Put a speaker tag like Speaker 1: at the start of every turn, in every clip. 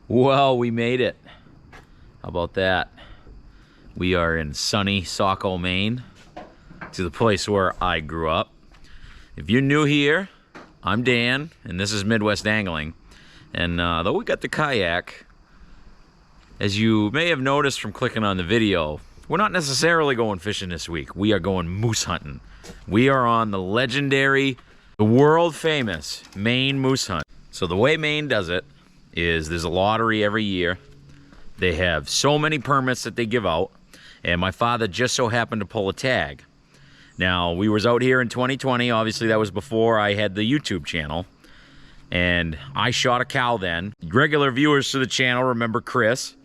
Speaker 1: Well, we made it. How about that? We are in sunny Cocall, Maine, to the place where I grew up. If you're new here, I'm Dan, and this is Midwest Angling. And though we got the kayak, as you may have noticed from clicking on the video, we're not necessarily going fishing this week. We are going moose hunting. We are on the legendary, the world famous Maine Moose Hunt. So the way Maine does it is there's a lottery every year. They have so many permits that they give out, and my father just so happened to pull a tag. Now, we was out here in 2020. Obviously, that was before I had the YouTube channel, and I shot a cow then. Regular viewers to the channel remember Chris.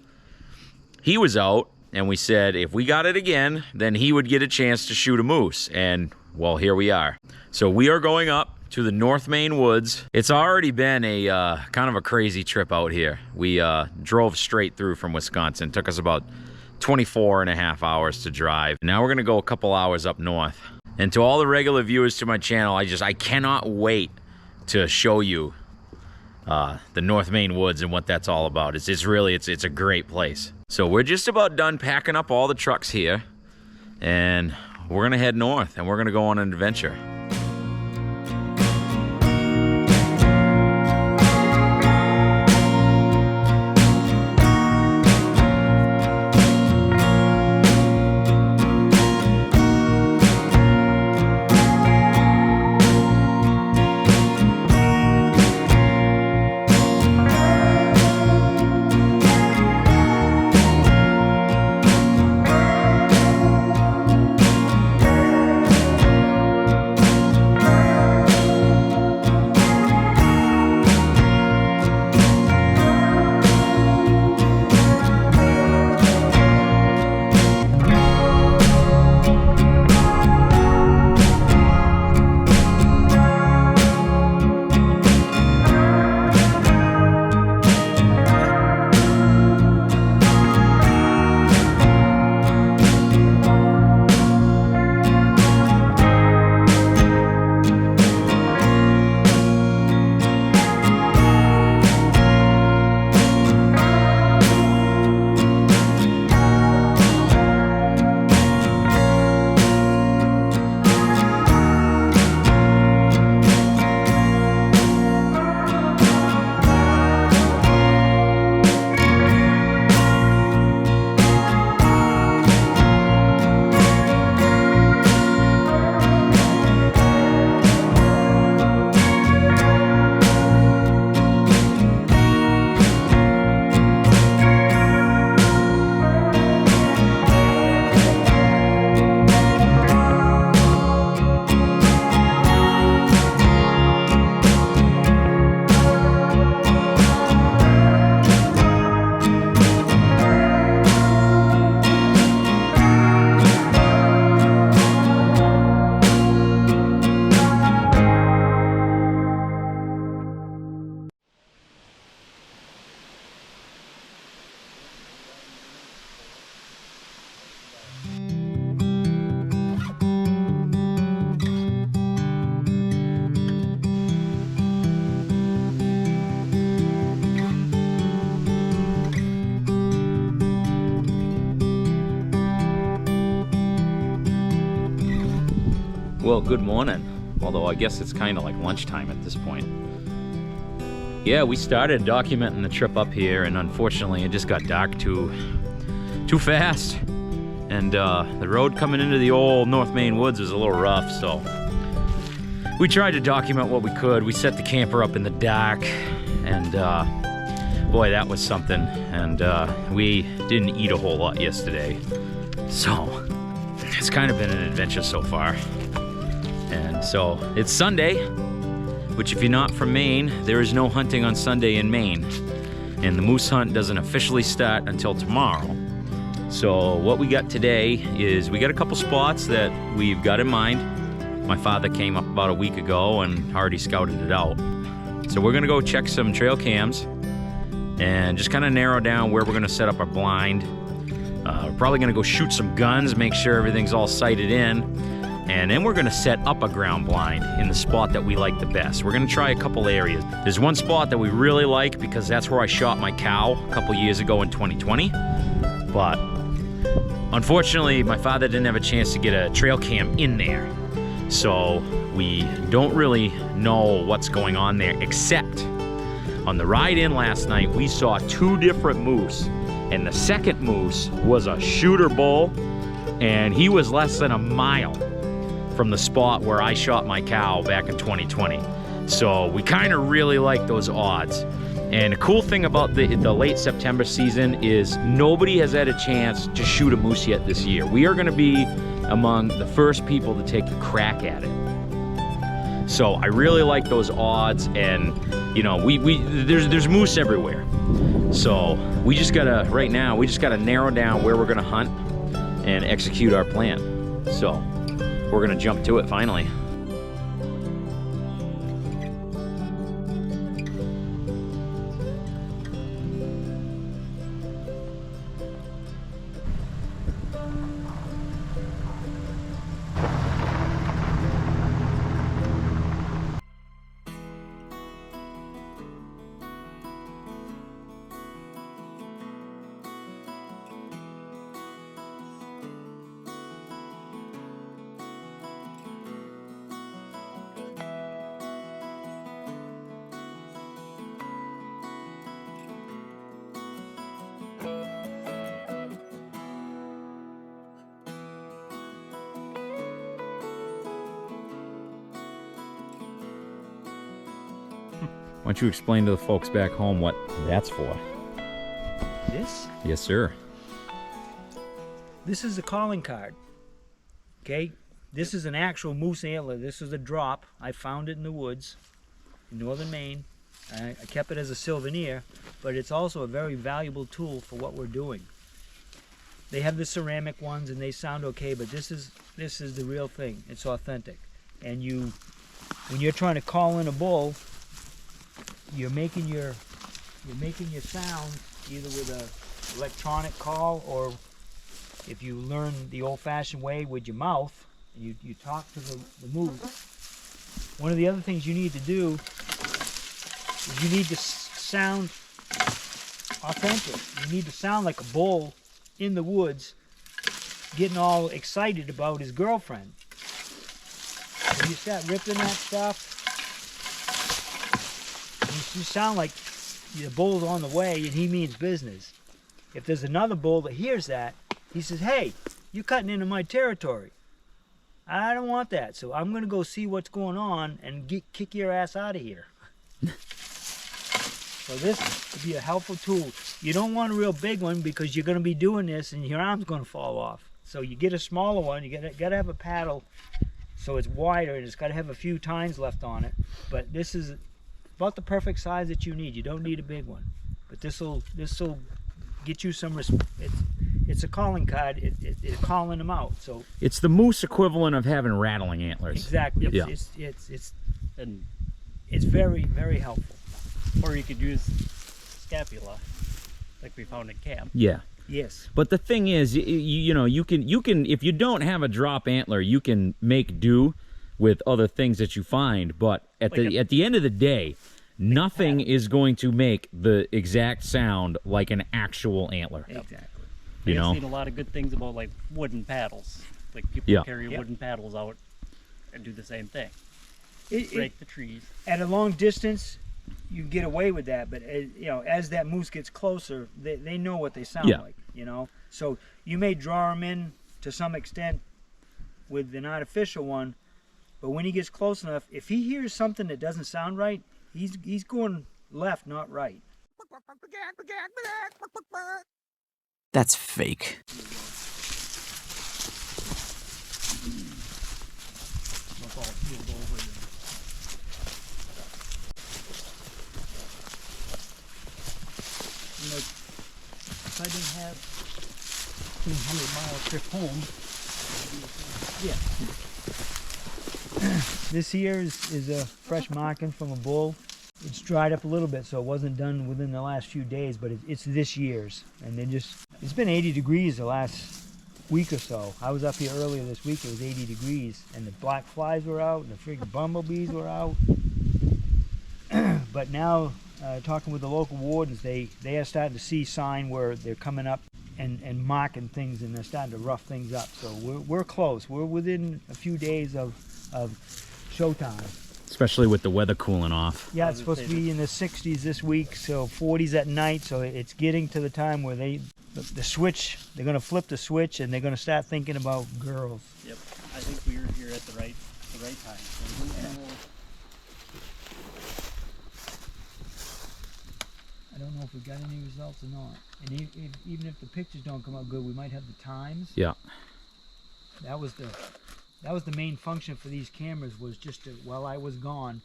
Speaker 1: He was out, and we said if we got it again, then he would get a chance to shoot a moose, and well, here we are. So we are going up to the North Maine Woods. It's already been a kind of a crazy trip out here. We drove straight through from Wisconsin. It took us about 24.5 hours to drive. Now we're gonna go a couple hours up north. And to all the regular viewers to my channel, I cannot wait to show you the North Maine Woods and what that's all about. It's a great place. So we're just about done packing up all the trucks here, and we're gonna head north and we're gonna go on an adventure. Well, good morning. Although I guess it's kind of like lunchtime at this point. Yeah, we started documenting the trip up here, and unfortunately it just got dark too fast. And the road coming into the old North Maine Woods was a little rough, so we tried to document what we could. We set the camper up in the dark, and boy, that was something. And we didn't eat a whole lot yesterday, so it's kind of been an adventure so far. And so it's Sunday, which if you're not from Maine, there is no hunting on Sunday in Maine. And the moose hunt doesn't officially start until tomorrow. So what we got today is we got a couple spots that we've got in mind. My father came up about a week ago and already scouted it out. So we're gonna go check some trail cams and just kind of narrow down where we're gonna set up our blind. We're probably gonna go shoot some guns, make sure everything's all sighted in. And then we're gonna set up a ground blind in the spot that we like the best. We're gonna try a couple areas. There's one spot that we really like because that's where I shot my cow a couple years ago in 2020. But unfortunately, my father didn't have a chance to get a trail cam in there. So we don't really know what's going on there, except on the ride in last night, we saw 2 different moose. And the second moose was a shooter bull, and he was less than a mile from the spot where I shot my cow back in 2020. So we kind of really like those odds. And the cool thing about the late September season is nobody has had a chance to shoot a moose yet this year. We are gonna be among the first people to take a crack at it. So I really like those odds, and you know, there's moose everywhere. So we just gotta, right now, we just gotta narrow down where we're gonna hunt and execute our plan. So we're gonna jump to it finally. Why don't you explain to the folks back home what that's for?
Speaker 2: This?
Speaker 1: Yes, sir.
Speaker 2: This is a calling card. Okay? This is an actual moose antler. This is a drop. I found it in the woods in northern Maine. I kept it as a souvenir, but it's also a very valuable tool for what we're doing. They have the ceramic ones and they sound okay, but this is the real thing. It's authentic. And when you're trying to call in a bull, you're making your sound either with an electronic call, or if you learn the old-fashioned way with your mouth, you talk to the moose. One of the other things you need to do is you need to sound authentic. You need to sound like a bull in the woods getting all excited about his girlfriend. When you start ripping that stuff, you sound like the bull's on the way and he means business. If there's another bull that hears that, he says, hey, you're cutting into my territory. I don't want that, so I'm going to go see what's going on and kick your ass out of here. So this would be a helpful tool. You don't want a real big one because you're going to be doing this and your arm's going to fall off. So you get a smaller one. You got to have a paddle so it's wider, and it's got to have a few tines left on it. But this is about the perfect size that you need. You don't need a big one, but this will get you some respect. It's a calling card. It's calling them out. So
Speaker 1: it's the moose equivalent of having rattling antlers.
Speaker 2: Exactly.
Speaker 1: Yeah.
Speaker 2: It's very, very helpful.
Speaker 3: Or you could use scapula, like we found in camp.
Speaker 1: Yeah.
Speaker 2: Yes.
Speaker 1: But the thing is, you know, you can if you don't have a drop antler, you can make do with other things that you find. But at the end of the day, nothing is going to make the exact sound like an actual antler.
Speaker 2: Exactly.
Speaker 3: I've seen a lot of good things about like wooden paddles. Like people carry wooden paddles out. and do the same thing.
Speaker 2: It,
Speaker 3: Break the trees.
Speaker 2: at a long distance, you get away with that, but you know, as that moose gets closer, they know what they sound like, you know. So you may draw them in to some extent with an artificial one, but when he gets close enough, if he hears something that doesn't sound right, he's going left, not right.
Speaker 1: That's fake.
Speaker 3: Like, if I didn't have a 200-mile trip home,
Speaker 2: Yeah. This here is a fresh marking from a bull. It's dried up a little bit, so it wasn't done within the last few days, but it's this year's. And it's been 80 degrees the last week or so. I was up here earlier this week, it was 80 degrees, and the black flies were out, and the freaking bumblebees were out. But now, talking with the local wardens, they are starting to see sign where they're coming up and marking things, and they're starting to rough things up. So we're close. We're within a few days of showtime.
Speaker 1: Especially with the weather cooling off.
Speaker 2: Yeah, it's supposed to be in the 60s this week, so 40s at night. So it's getting to the time where the switch, they're going to flip the switch and they're going to start thinking about girls.
Speaker 3: yep, I think we were here at the right time. So
Speaker 2: I don't know if we got any results or not. And even if the pictures don't come out good, we might have the times.
Speaker 1: Yeah.
Speaker 2: That was the main function for these cameras, was just to, while I was gone,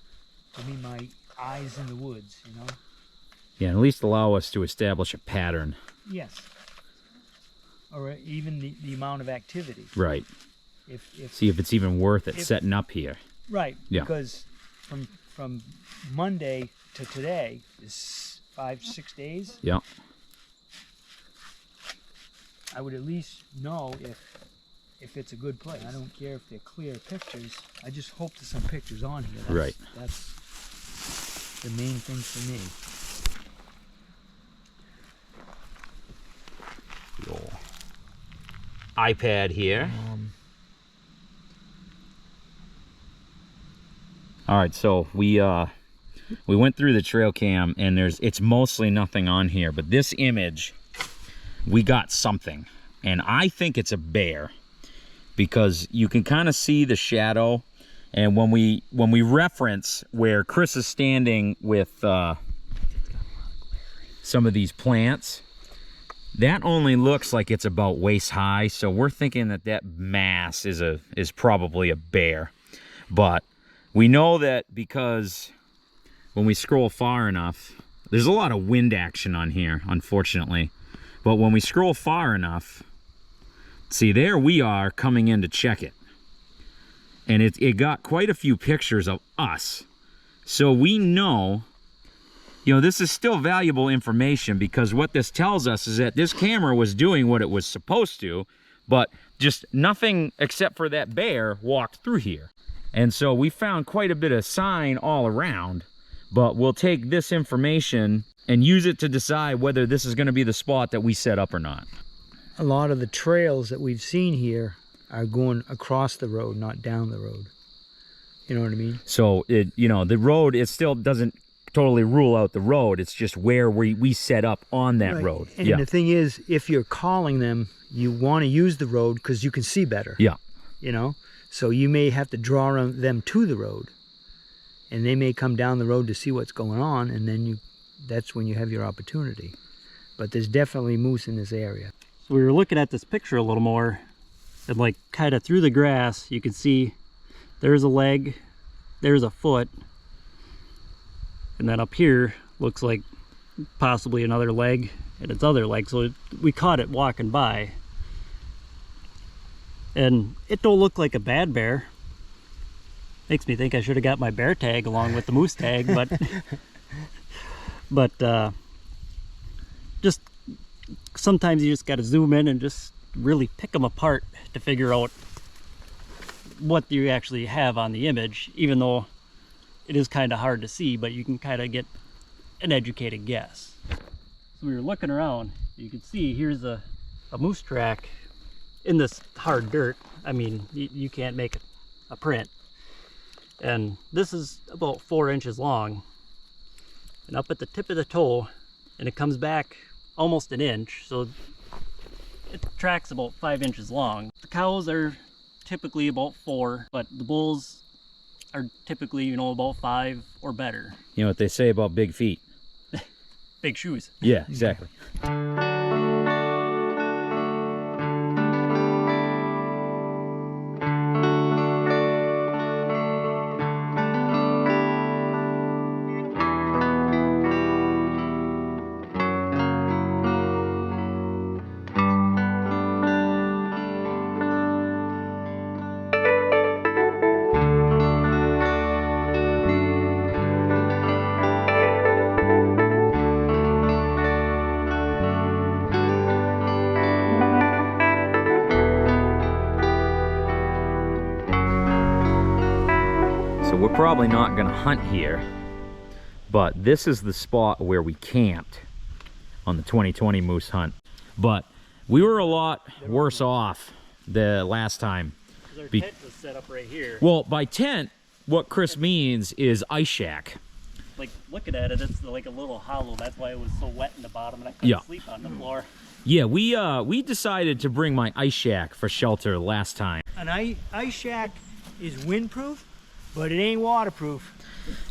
Speaker 2: to be my eyes in the woods, you know?
Speaker 1: Yeah, at least allow us to establish a pattern.
Speaker 2: Yes. Or even the amount of activity.
Speaker 1: Right.
Speaker 2: If
Speaker 1: See if it's even worth it setting up here.
Speaker 2: Right.
Speaker 1: Yeah.
Speaker 2: Because from Monday to today is 5-6 days.
Speaker 1: Yeah.
Speaker 2: I would at least know if it's a good place. I don't care if they're clear pictures. I just hope there's some pictures on here. That's the main thing for me.
Speaker 1: Your iPad here. All right, so we went through the trail cam, and it's mostly nothing on here, but this image, we got something, and I think it's a bear, because you can kind of see the shadow, and when we reference where Chris is standing with some of these plants, that only looks like it's about waist high, so we're thinking that mass is probably a bear. But we know that because when we scroll far enough, there's a lot of wind action on here, unfortunately, but when we scroll far enough, see, there we are coming in to check it. And it got quite a few pictures of us. So we know, you know, this is still valuable information, because what this tells us is that this camera was doing what it was supposed to, but just nothing except for that bear walked through here. And so we found quite a bit of sign all around, but we'll take this information and use it to decide whether this is going to be the spot that we set up or not.
Speaker 2: A lot of the trails that we've seen here are going across the road, not down the road. You know what I mean?
Speaker 1: So, you know, the road, it still doesn't totally rule out the road. It's just where we set up on that road.
Speaker 2: And the thing is, if you're calling them, you want to use the road because you can see better.
Speaker 1: Yeah.
Speaker 2: You know? So you may have to draw them to the road. And they may come down the road to see what's going on, and then that's when you have your opportunity. But there's definitely moose in this area.
Speaker 3: So we were looking at this picture a little more, and like kind of through the grass, you can see there's a leg, there's a foot, and then up here looks like possibly another leg and its other leg. So we caught it walking by, and it don't look like a bad bear. Makes me think I should have got my bear tag along with the moose tag, but just sometimes you just got to zoom in and just really pick them apart to figure out what you actually have on the image, even though it is kind of hard to see, but you can kind of get an educated guess. So we were looking around, you can see here's a moose track in this hard dirt. I mean, you can't make a print, And this is about 4 inches long. And up at the tip of the toe, and it comes back almost an inch, so it tracks about 5 inches long. The cows are typically about 4, but the bulls are typically, you know, about 5 or better.
Speaker 1: You know what they say about big feet?
Speaker 3: Big shoes.
Speaker 1: Yeah, exactly. So we're probably not gonna hunt here, but this is the spot where we camped on the 2020 moose hunt. But we were a lot worse off the last time.
Speaker 3: Our tent was set up right here.
Speaker 1: Well, by tent, what Chris means is ice shack.
Speaker 3: Like, looking at it, it's like a little hollow. That's why it was so wet in the bottom and I couldn't sleep on the floor.
Speaker 1: Yeah, we decided to bring my ice shack for shelter last time.
Speaker 2: An ice shack is windproof, but it ain't waterproof.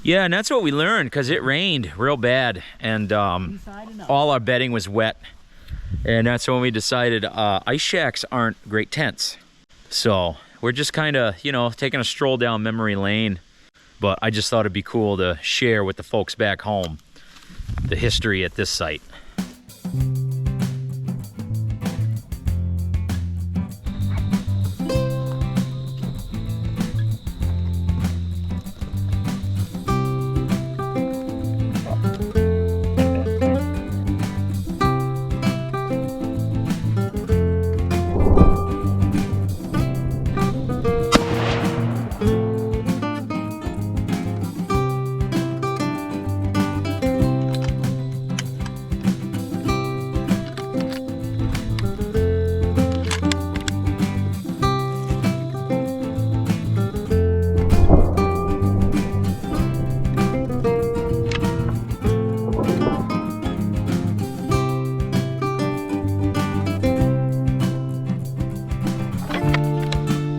Speaker 1: Yeah, and that's what we learned, because it rained real bad, and all our bedding was wet. And that's when we decided ice shacks aren't great tents. So we're just kind of, you know, taking a stroll down memory lane. But I just thought it'd be cool to share with the folks back home the history at this site.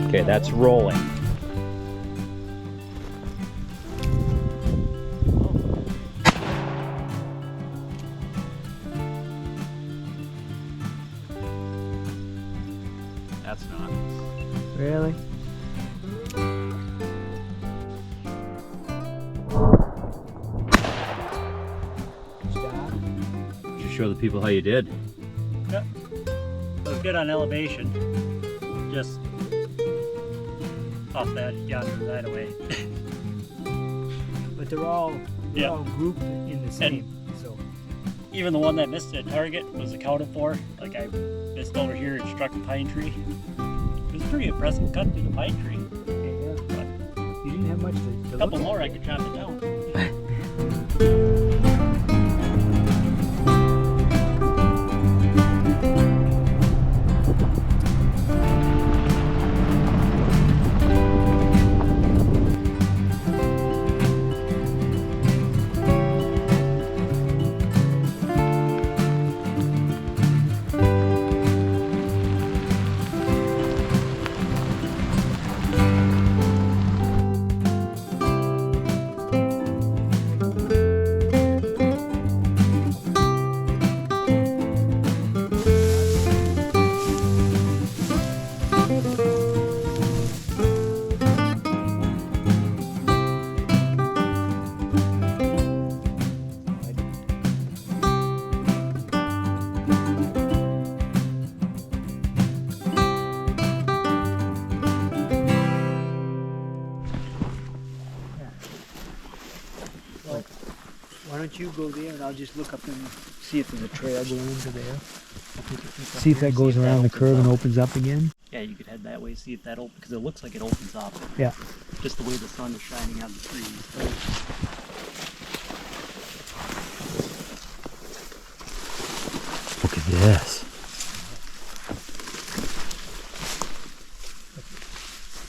Speaker 1: Okay, that's rolling. That's not.
Speaker 2: Really?
Speaker 1: Just show the people how you did.
Speaker 3: Yep. So good on elevation. Just off that yonder right away.
Speaker 2: But they're all grouped in the same. So
Speaker 3: even the one that missed the target was accounted for. Like I missed over here and struck a pine tree. It was a pretty impressive cut through the pine tree.
Speaker 2: yeah.
Speaker 3: But
Speaker 2: You didn't have much to
Speaker 3: a couple
Speaker 2: look
Speaker 3: more
Speaker 2: at.
Speaker 3: I could chop it down.
Speaker 2: Why don't you go there and I'll just look up and see if there's a trail going into there. See if that goes around the curve and opens up again.
Speaker 3: Yeah, you could head that way, see if that opens, because it looks like it opens up.
Speaker 2: Yeah.
Speaker 3: Just the way the sun is shining on the trees.
Speaker 1: Look at this.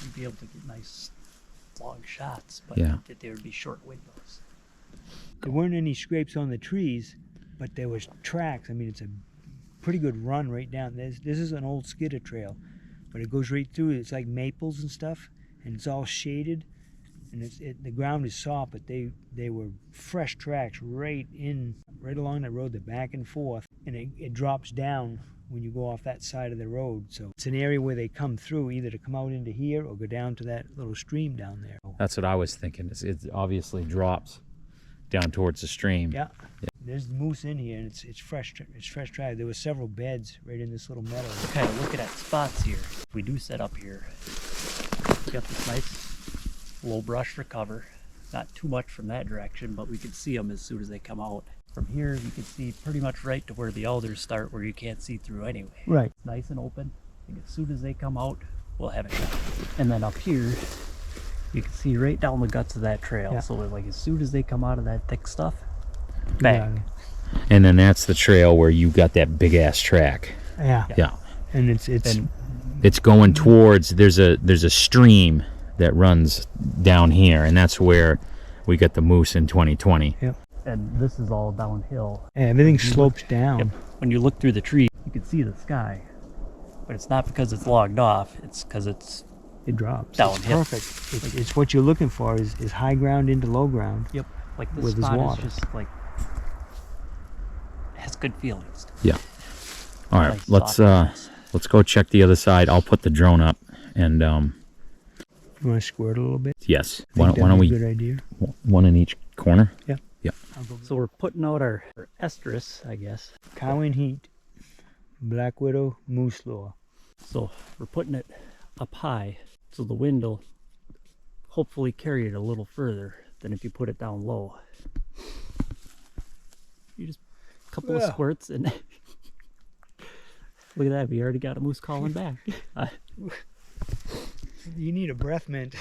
Speaker 3: You'd be able to get nice long shots, but
Speaker 1: Yeah.
Speaker 3: that there would be short windows.
Speaker 2: There weren't any scrapes on the trees, but there was tracks. I mean, it's a pretty good run right down. This is an old skidder trail, but it goes right through. It's like maples and stuff, and it's all shaded, and the ground is soft, but they were fresh tracks right along that road. They're back and forth, and it drops down when you go off that side of the road. So it's an area where they come through, either to come out into here or go down to that little stream down there.
Speaker 1: That's what I was thinking. It obviously drops down towards the stream.
Speaker 2: Yeah. There's moose in here, and it's fresh. It's fresh track. There were several beds right in this little meadow.
Speaker 3: We're kind of looking at spots here. If we do set up here, we got this nice low brush for cover. Not too much from that direction, but we can see them as soon as they come out. From here, you can see pretty much right to where the alders start, where you can't see through anyway.
Speaker 2: Right.
Speaker 3: Nice and open. And as soon as they come out, we'll have it shot. And then up here, you can see right down the guts of that trail.
Speaker 2: Yeah.
Speaker 3: So like as soon as they come out of that thick stuff, bang.
Speaker 1: And then that's the trail where you got that big ass track.
Speaker 2: Yeah.
Speaker 1: Yeah.
Speaker 2: And
Speaker 1: It's going towards, there's a stream that runs down here, and that's where we got the moose in 2020.
Speaker 2: Yep.
Speaker 3: And this is all downhill.
Speaker 2: Everything slopes down.
Speaker 3: Yep. When you look through the tree, you can see the sky. But it's not because it's logged off, it's because it's
Speaker 2: It drops.
Speaker 3: downhill.
Speaker 2: It's perfect. It's what you're looking for is high ground into low ground.
Speaker 3: Yep. Like this
Speaker 2: Where there's
Speaker 3: spot
Speaker 2: water.
Speaker 3: is just like, has good feelings.
Speaker 1: Yeah. All right,
Speaker 3: Nice
Speaker 1: let's go check the other side. I'll put the drone up, and
Speaker 2: You want to squirt a little bit?
Speaker 1: yes.
Speaker 2: Think
Speaker 1: Why
Speaker 2: that'd
Speaker 1: don't
Speaker 2: be
Speaker 1: we
Speaker 2: a good idea?
Speaker 1: one in each corner?
Speaker 2: Yeah.
Speaker 1: Yeah.
Speaker 3: So we're putting out our estrus, I guess.
Speaker 2: Cow in heat, black widow, moose lure.
Speaker 3: So we're putting it up high, so the wind will hopefully carry it a little further than if you put it down low. You just a couple of
Speaker 2: Yeah.
Speaker 3: squirts and look at that, we already got a moose calling back.
Speaker 2: You need a breath mint.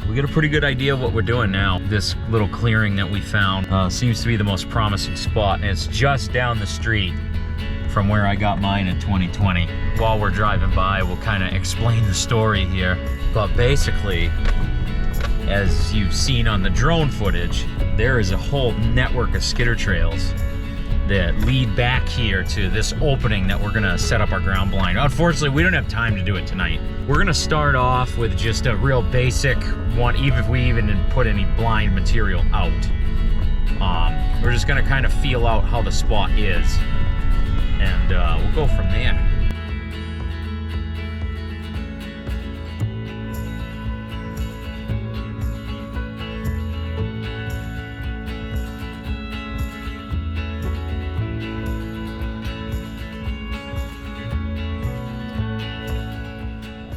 Speaker 1: We get a pretty good idea of what we're doing now. This little clearing that we found seems to be the most promising spot, and it's just down the street from where I got mine in 2020. While we're driving by, we'll kind of explain the story here. But basically, as you've seen on the drone footage, there is a whole network of skidder trails that lead back here to this opening that we're gonna set up our ground blind. Unfortunately, we don't have time to do it tonight. We're gonna start off with just a real basic one, even if we even didn't put any blind material out. We're just gonna kind of feel out how the spot is, and we'll go from there.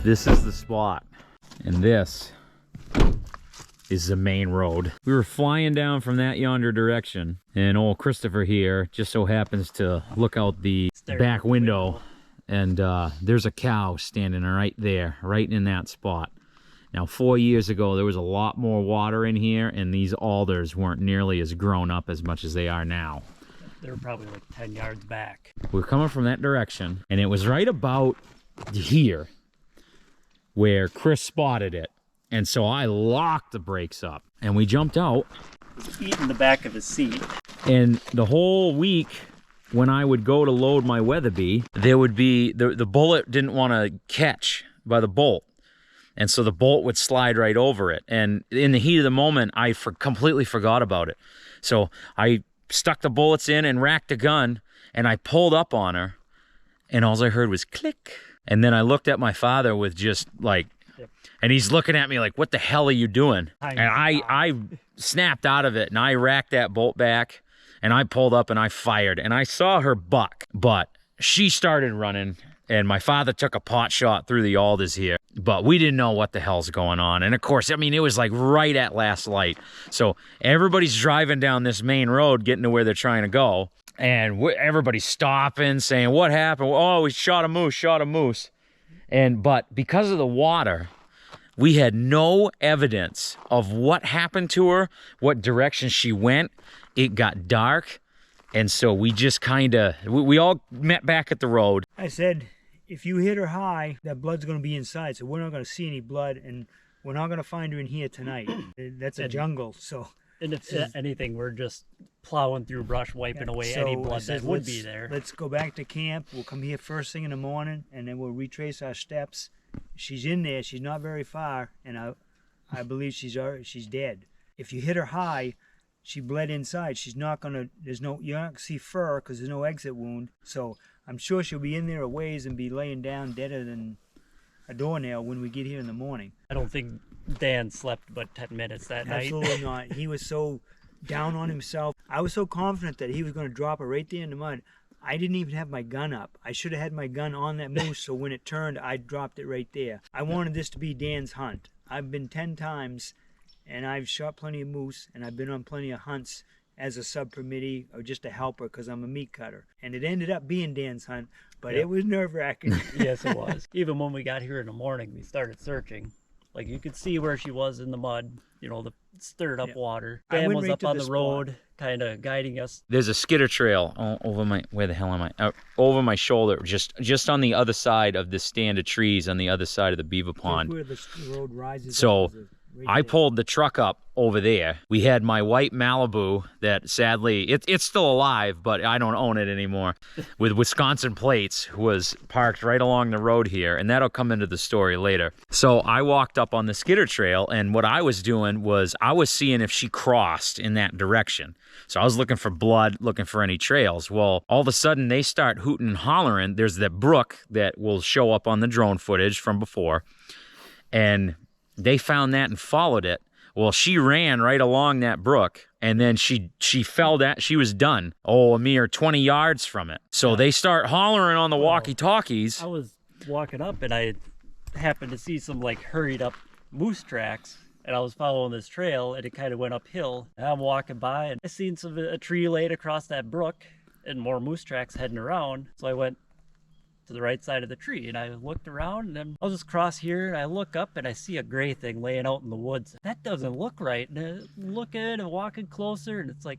Speaker 1: This is the spot, and this is the main road. We were flying down from that yonder direction, and old Christopher here just so happens to look out the back window, and there's a cow standing right there, right in that spot. Now, 4 years ago, there was a lot more water in here, and these alders weren't nearly as grown up as much as they are now.
Speaker 3: They're probably like 10 yards back.
Speaker 1: We're coming from that direction, and it was right about here where Chris spotted it. And so I locked the brakes up, and we jumped out.
Speaker 3: Eating the back of his seat.
Speaker 1: And the whole week, when I would go to load my Weatherby, there would be, the bullet didn't want to catch by the bolt. And so the bolt would slide right over it. And in the heat of the moment, I completely forgot about it. So I stuck the bullets in and racked the gun, and I pulled up on her, and all I heard was click. And then I looked at my father with just like, and he's looking at me like, what the hell are you doing? And I snapped out of it, and I racked that bolt back, and I pulled up and I fired, and I saw her buck, but she started running, and my father took a pot shot through the alders here, but we didn't know what the hell's going on. And of course, I mean, it was like right at last light. So everybody's driving down this main road, getting to where they're trying to go. And everybody's stopping, saying, what happened? Oh, we shot a moose, shot a moose. But because of the water, we had no evidence of what happened to her, what direction she went. It got dark. And so we just kind of, we all met back at the road.
Speaker 2: I said, if you hit her high, that blood's going to be inside. So we're not going to see any blood, and we're not going to find her in here tonight. That's a jungle, so.
Speaker 3: And if anything, we're just plowing through brush, wiping away any blood that would be there.
Speaker 2: Let's go back to camp. We'll come here first thing in the morning, and then we'll retrace our steps. She's in there. She's not very far, and I believe she's dead. If you hit her high, she bled inside. She's not gonna. You're not gonna see fur because there's no exit wound. So I'm sure she'll be in there a ways and be laying down deader than a doornail when we get here in the morning.
Speaker 3: I don't think Dan slept but 10 minutes that night.
Speaker 2: Absolutely not. He was so down on himself. I was so confident that he was going to drop her right there in the mud. I didn't even have my gun up. I should have had my gun on that moose, so when it turned, I dropped it right there. I wanted this to be Dan's hunt. I've been 10 times, and I've shot plenty of moose, and I've been on plenty of hunts as a sub-permittee or just a helper because I'm a meat cutter. And it ended up being Dan's hunt, but it was nerve-wracking.
Speaker 3: Yes, it was. Even when we got here in the morning, we started searching. Like, you could see where she was in the mud, you know, the stirred up water. Dan was up on the road, kind of guiding us.
Speaker 1: There's a skitter trail over my, where the hell am I? Over my shoulder, just on the other side of this stand of trees on the other side of the beaver pond.
Speaker 2: Where the road rises.
Speaker 1: So I pulled the truck up over there. We had my white Malibu that sadly, it's still alive, but I don't own it anymore, with Wisconsin plates, was parked right along the road here, and that'll come into the story later. So I walked up on the skitter trail, and what I was doing was I was seeing if she crossed in that direction. So I was looking for blood, looking for any trails. Well, all of a sudden they start hooting and hollering. There's that brook that will show up on the drone footage from before, and they found that and followed it. Well, she ran right along that brook, and then she fell down. She was done. Oh, a mere 20 yards from it. So they start hollering on the walkie-talkies.
Speaker 3: I was walking up, and I happened to see some, like, hurried up moose tracks, and I was following this trail, and it kind of went uphill. And I'm walking by, and I seen a tree laid across that brook, and more moose tracks heading around. So I went to the right side of the tree, and I looked around, and then I'll just cross here, and I look up, and I see a gray thing laying out in the woods. That doesn't look right. And I'm looking and walking closer, and it's like,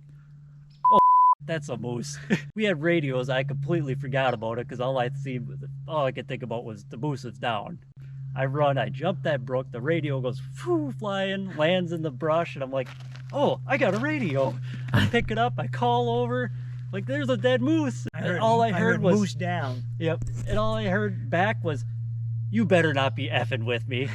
Speaker 3: oh, that's a moose. We had radios. I completely forgot about it because all I could think about was the moose is down. I run, I jump that brook, the radio goes flying, lands in the brush, and I'm like, oh, I got a radio. I pick it up, I call over, like, there's a dead moose. All I heard was
Speaker 2: moose down.
Speaker 3: Yep. And all I heard back was, you better not be effing with me.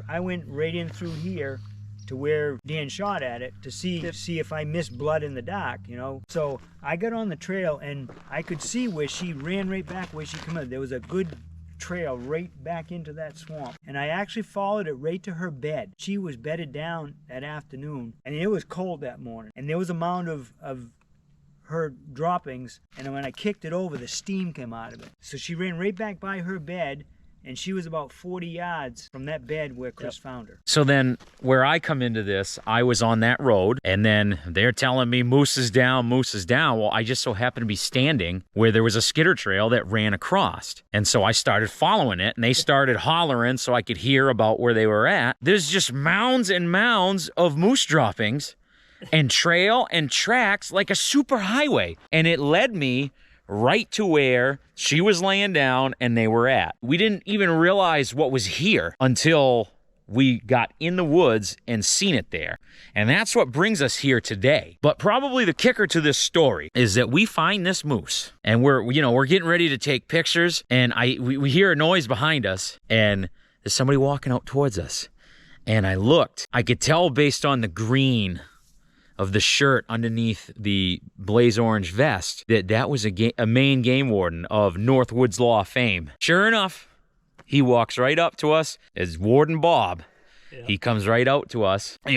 Speaker 2: I went right in through here to where Dan shot at it to see if I missed blood in the dark, you know. So I got on the trail, and I could see where she ran right back where she came in. There was a good trail right back into that swamp, and I actually followed it right to her bed. She was bedded down that afternoon, and it was cold that morning, and there was a mound of her droppings, and when I kicked it over, the steam came out of it. So she ran right back by her bed, and she was about 40 yards from that bed where Chris found her.
Speaker 1: So then where I come into this, I was on that road, and then they're telling me moose is down, moose is down. Well, I just so happened to be standing where there was a skitter trail that ran across. And so I started following it, and they started hollering so I could hear about where they were at. There's just mounds and mounds of moose droppings and trail and tracks like a super highway. And it led me right to where she was laying down and they were at. We didn't even realize what was here until we got in the woods and seen it there. And that's what brings us here today. But probably the kicker to this story is that we find this moose, and we're getting ready to take pictures, and we hear a noise behind us, and there's somebody walking out towards us. And I looked. I could tell based on the green of the shirt underneath the blaze orange vest that was a Maine game warden of North Woods Law fame. Sure enough, he walks right up to us as Warden Bob. Yeah. He comes right out to us. He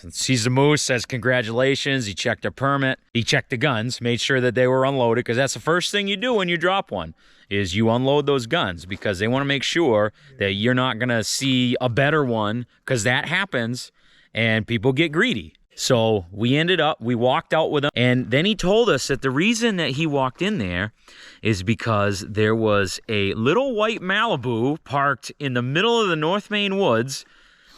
Speaker 1: sees the moose, says congratulations. He checked our permit. He checked the guns, made sure that they were unloaded, because that's the first thing you do when you drop one, is you unload those guns, because they want to make sure that you're not going to see a better one, because that happens and people get greedy. So we walked out with him, and then he told us that the reason that he walked in there is because there was a little white Malibu parked in the middle of the North Maine Woods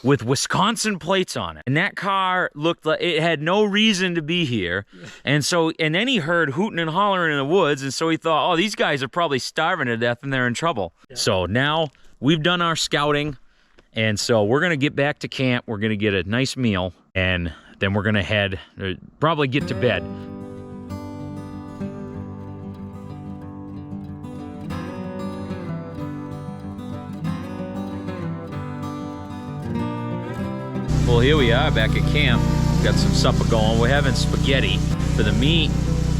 Speaker 1: with Wisconsin plates on it. And that car looked like it had no reason to be here. And then he heard hooting and hollering in the woods, and so he thought, oh, these guys are probably starving to death and they're in trouble. Yeah. So now we've done our scouting, and so we're gonna get back to camp. We're gonna get a nice meal, and then we're gonna probably get to bed. Well, here we are back at camp. Got some supper going. We're having spaghetti. For the meat,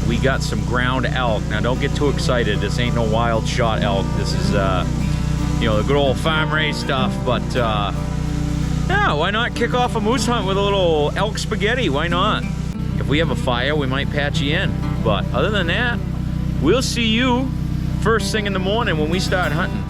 Speaker 1: we got some ground elk. Now, don't get too excited. This ain't no wild shot elk. This is, you know, the good old farm-raised stuff. But, yeah, why not kick off a moose hunt with a little elk spaghetti? Why not? If we have a fire, we might patch you in. But other than that, we'll see you first thing in the morning when we start hunting.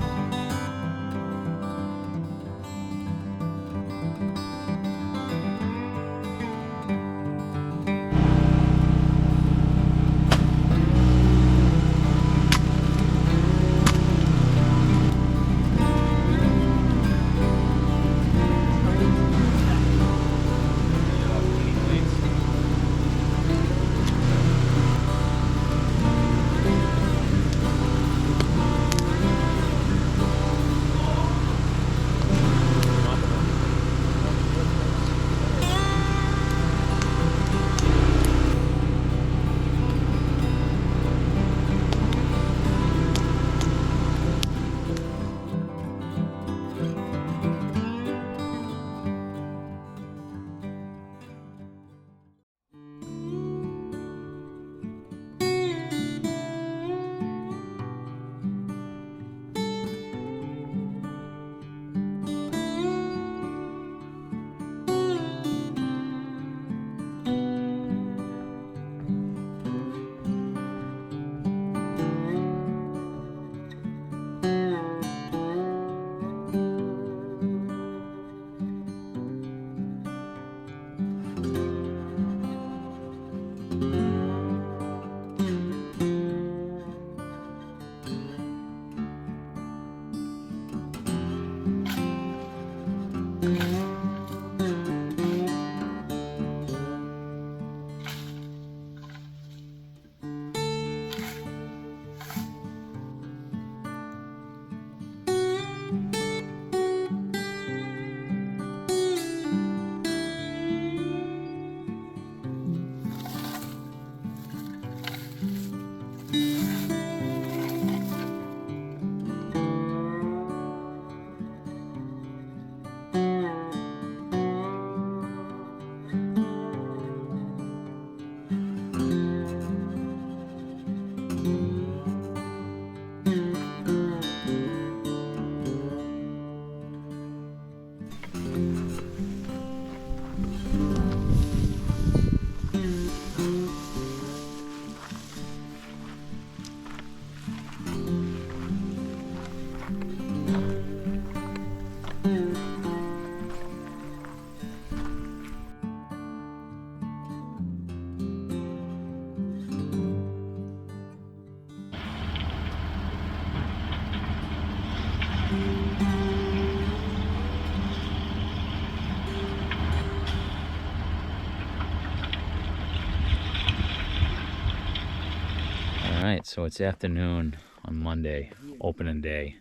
Speaker 1: Alright, so it's afternoon on Monday, opening day.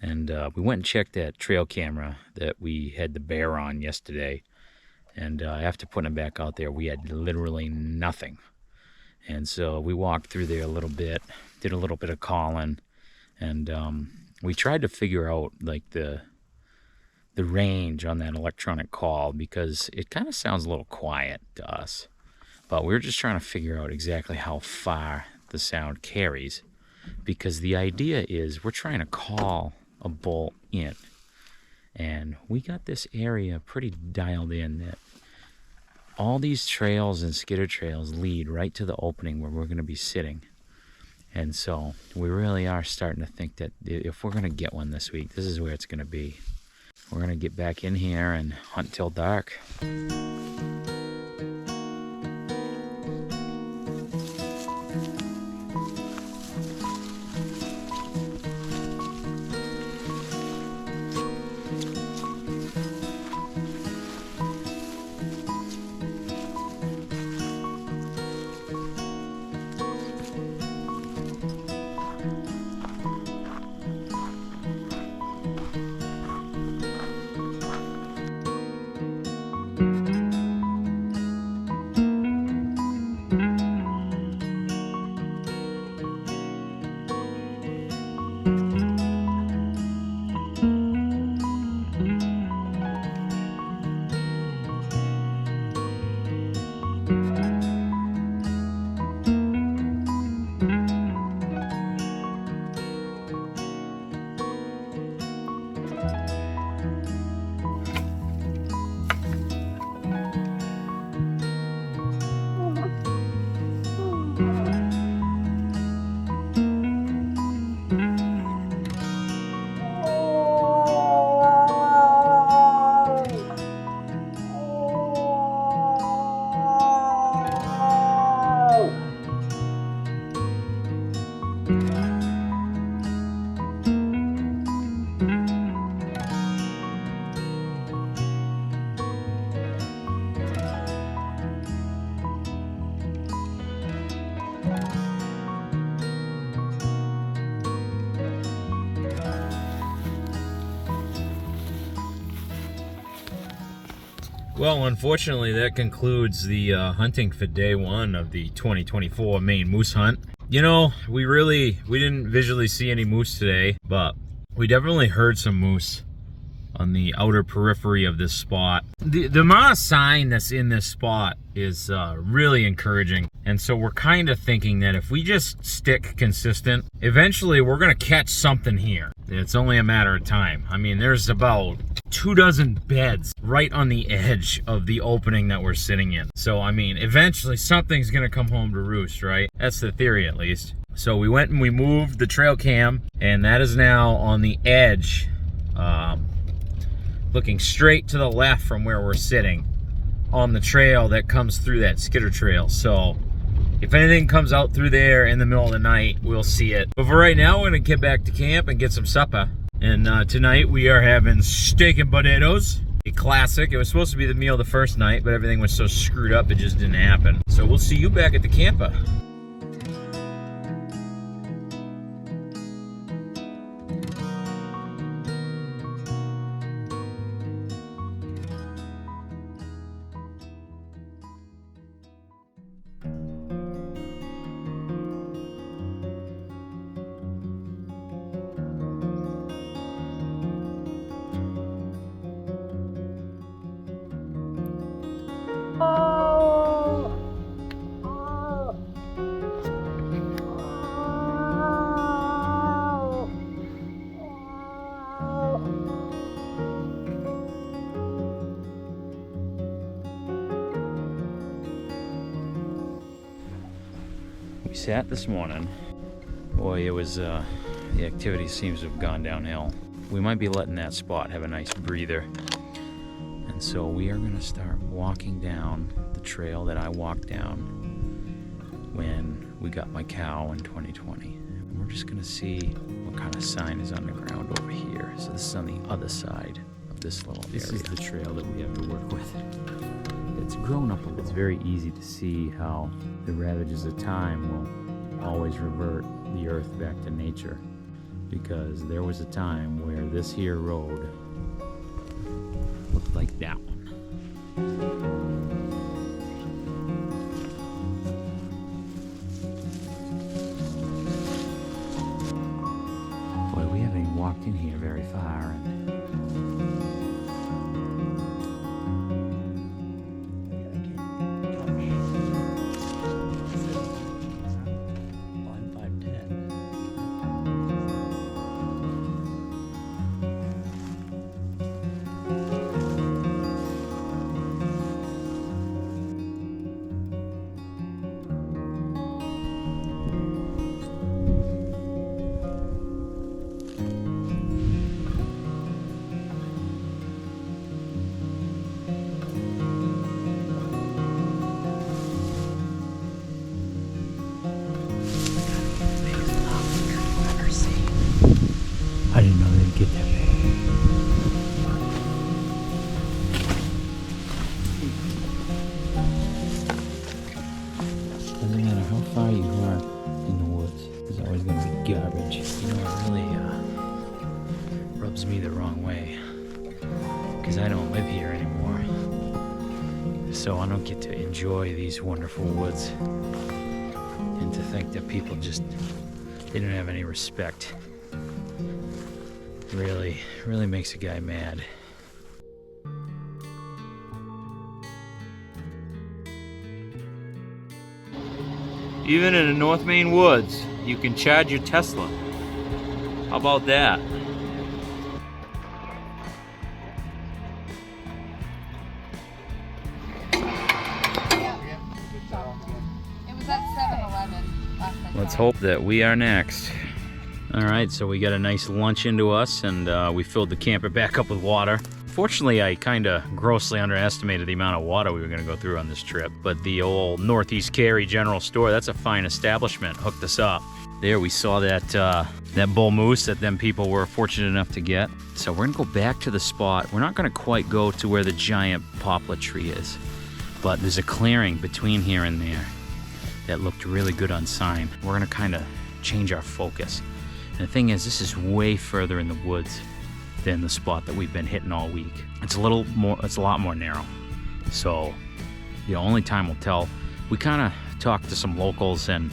Speaker 1: And we went and checked that trail camera that we had the bear on yesterday. And after putting it back out there, we had literally nothing. And so we walked through there a little bit, did a little bit of calling, and we tried to figure out like the range on that electronic call, because it kind of sounds a little quiet to us. But we were just trying to figure out exactly how far the sound carries, because the idea is we're trying to call a bull in, and we got this area pretty dialed in that all these trails and skidder trails lead right to the opening where we're going to be sitting. And so we really are starting to think that if we're going to get one this week, this is where it's going to be. We're going to get back in here and hunt till dark. Well, unfortunately, that concludes the hunting for day one of the 2024 Maine Moose Hunt. You know, we didn't visually see any moose today, but we definitely heard some moose on the outer periphery of this spot. The amount of sign that's in this spot is really encouraging. And so we're kind of thinking that if we just stick consistent, eventually we're gonna catch something here. It's only a matter of time. I mean, there's about 24 beds right on the edge of the opening that we're sitting in. So, I mean, eventually something's gonna come home to roost, right? That's the theory, at least. So we went and we moved the trail cam, and that is now on the edge, looking straight to the left from where we're sitting on the trail that comes through that skidder trail. So if anything comes out through there in the middle of the night, we'll see it. But for right now, we're gonna get back to camp and get some supper. And tonight we are having steak and potatoes, a classic. It was supposed to be the meal the first night, but everything was so screwed up it just didn't happen. So we'll see you back at the camper. We sat this morning. Boy, it was, the activity seems to have gone downhill. We might be letting that spot have a nice breather. And so we are gonna start walking down the trail that I walked down when we got my cow in 2020. And we're just gonna see what kind of sign is on the ground over here. So this is on the other side of this little area. This is the trail that we have to work with. It's grown up a little. It's very easy to see how the ravages of time will always revert the earth back to nature, because there was a time where this here road looked like that one. Boy, we haven't even walked in here very far, and I didn't know they'd get that big. Doesn't matter how far you are in the woods, there's always going to be garbage. You know, it really rubs me the wrong way, because I don't live here anymore. So I don't get to enjoy these wonderful woods. And to think that people just, they don't have any respect. Really makes a guy mad. Even in the North Maine Woods, you can charge your Tesla. How about that?
Speaker 4: It was at 7-Eleven last night.
Speaker 1: Let's hope that we are next. All right, so we got a nice lunch into us, and we filled the camper back up with water. Fortunately, I kind of grossly underestimated the amount of water we were going to go through on this trip, but the old Northeast Cary General Store, that's a fine establishment, hooked us up. There we saw that bull moose that them people were fortunate enough to get. So we're gonna go back to the spot. We're not gonna quite go to where the giant poplar tree is, but there's a clearing between here and there that looked really good on sign. We're gonna kind of change our focus. And the thing is, this is way further in the woods than the spot that we've been hitting all week. It's a lot more narrow. So, only time will tell. We kind of talked to some locals, and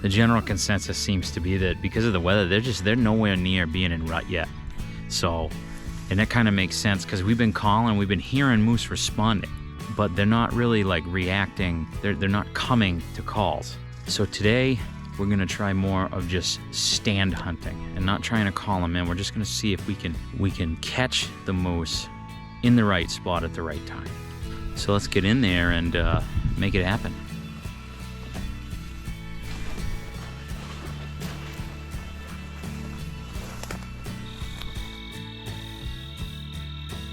Speaker 1: the general consensus seems to be that because of the weather, they're nowhere near being in rut yet. So, and that kind of makes sense because we've been calling, we've been hearing moose responding, but they're not really like reacting. They're not coming to calls. So today we're gonna try more of just stand hunting and not trying to call them in. We're just gonna see if we can catch the moose in the right spot at the right time. So let's get in there and make it happen.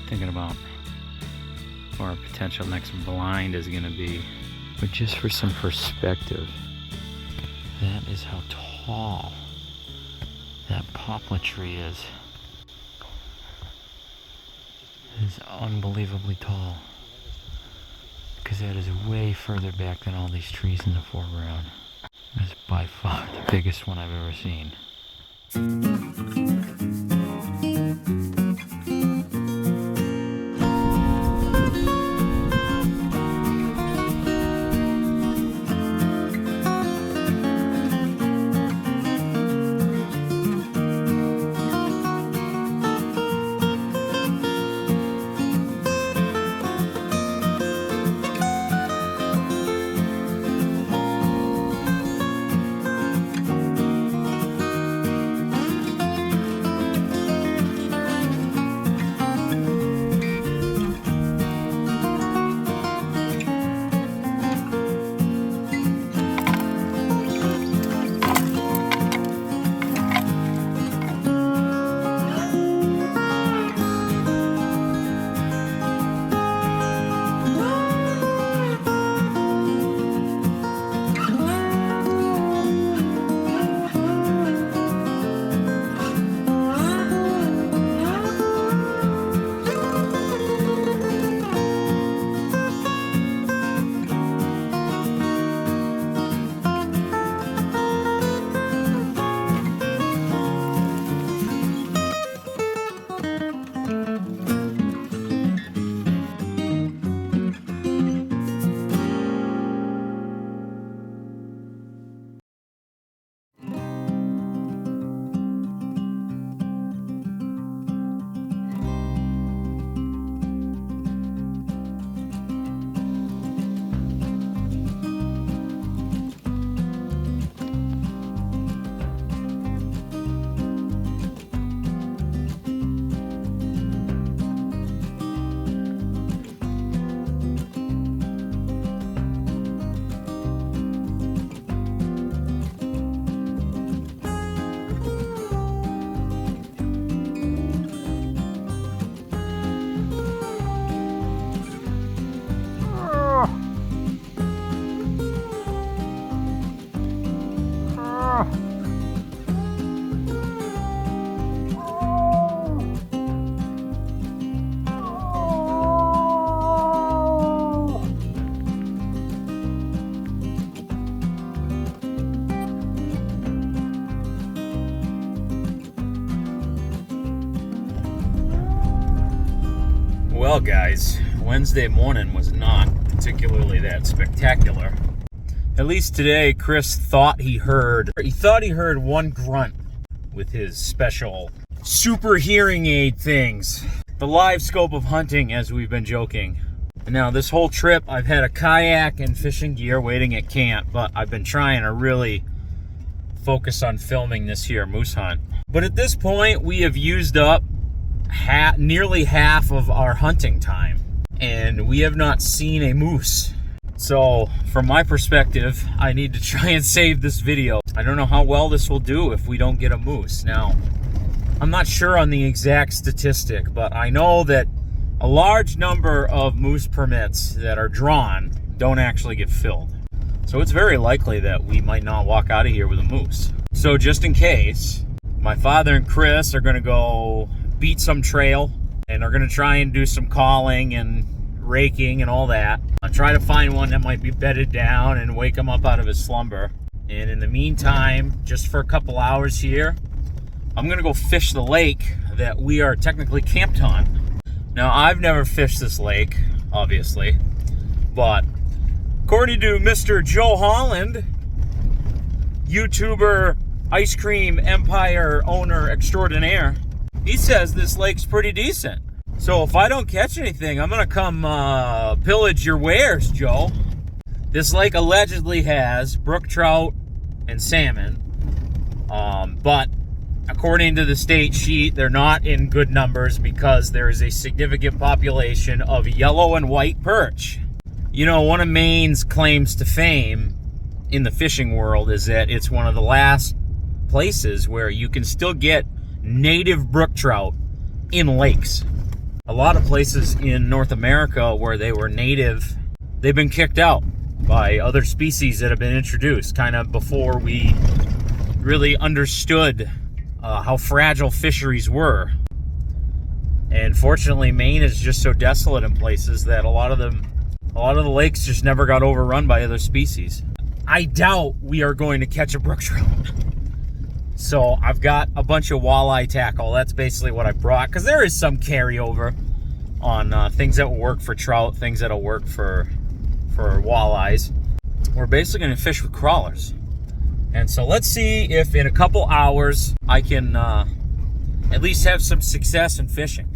Speaker 1: Thinking about where our potential next blind is gonna be. But just for some perspective, that is how tall that poplar tree is. It is unbelievably tall. Because that is way further back than all these trees in the foreground. That's by far the biggest one I've ever seen. Well, guys, Wednesday morning was not particularly that spectacular. At least today, Chris thought he heard one grunt with his special super hearing aid things. The live scope of hunting, as we've been joking. And now this whole trip, I've had a kayak and fishing gear waiting at camp, but I've been trying to really focus on filming this here moose hunt. But at this point, we have used up nearly half of our hunting time, and we have not seen a moose. So from my perspective, I need to try and save this video. I don't know how well this will do if we don't get a moose. Now, I'm not sure on the exact statistic, but I know that a large number of moose permits that are drawn don't actually get filled. So it's very likely that we might not walk out of here with a moose. So just in case, my father and Chris are gonna go beat some trail and are gonna try and do some calling and raking and all that. I'll try to find one that might be bedded down and wake him up out of his slumber. And in the meantime, just for a couple hours here, I'm gonna go fish the lake that we are technically camped on. Now, I've never fished this lake, obviously. But according to Mr. Joe Holland, YouTuber, ice cream empire owner extraordinaire, he says this lake's pretty decent. So if I don't catch anything, I'm gonna come pillage your wares, Joe. This lake allegedly has brook trout and salmon, but according to the state sheet, they're not in good numbers because there is a significant population of yellow and white perch. You know, one of Maine's claims to fame in the fishing world is that it's one of the last places where you can still get native brook trout in lakes. A lot of places in North America where they were native, they've been kicked out by other species that have been introduced kind of before we really understood how fragile fisheries were. And fortunately, Maine is just so desolate in places that a lot of the lakes just never got overrun by other species. I doubt we are going to catch a brook trout. So I've got a bunch of walleye tackle. That's basically what I brought, because there is some carryover on things that will work for trout, things that'll work for walleyes. We're basically going to fish with crawlers. And so let's see if in a couple hours I can at least have some success in fishing.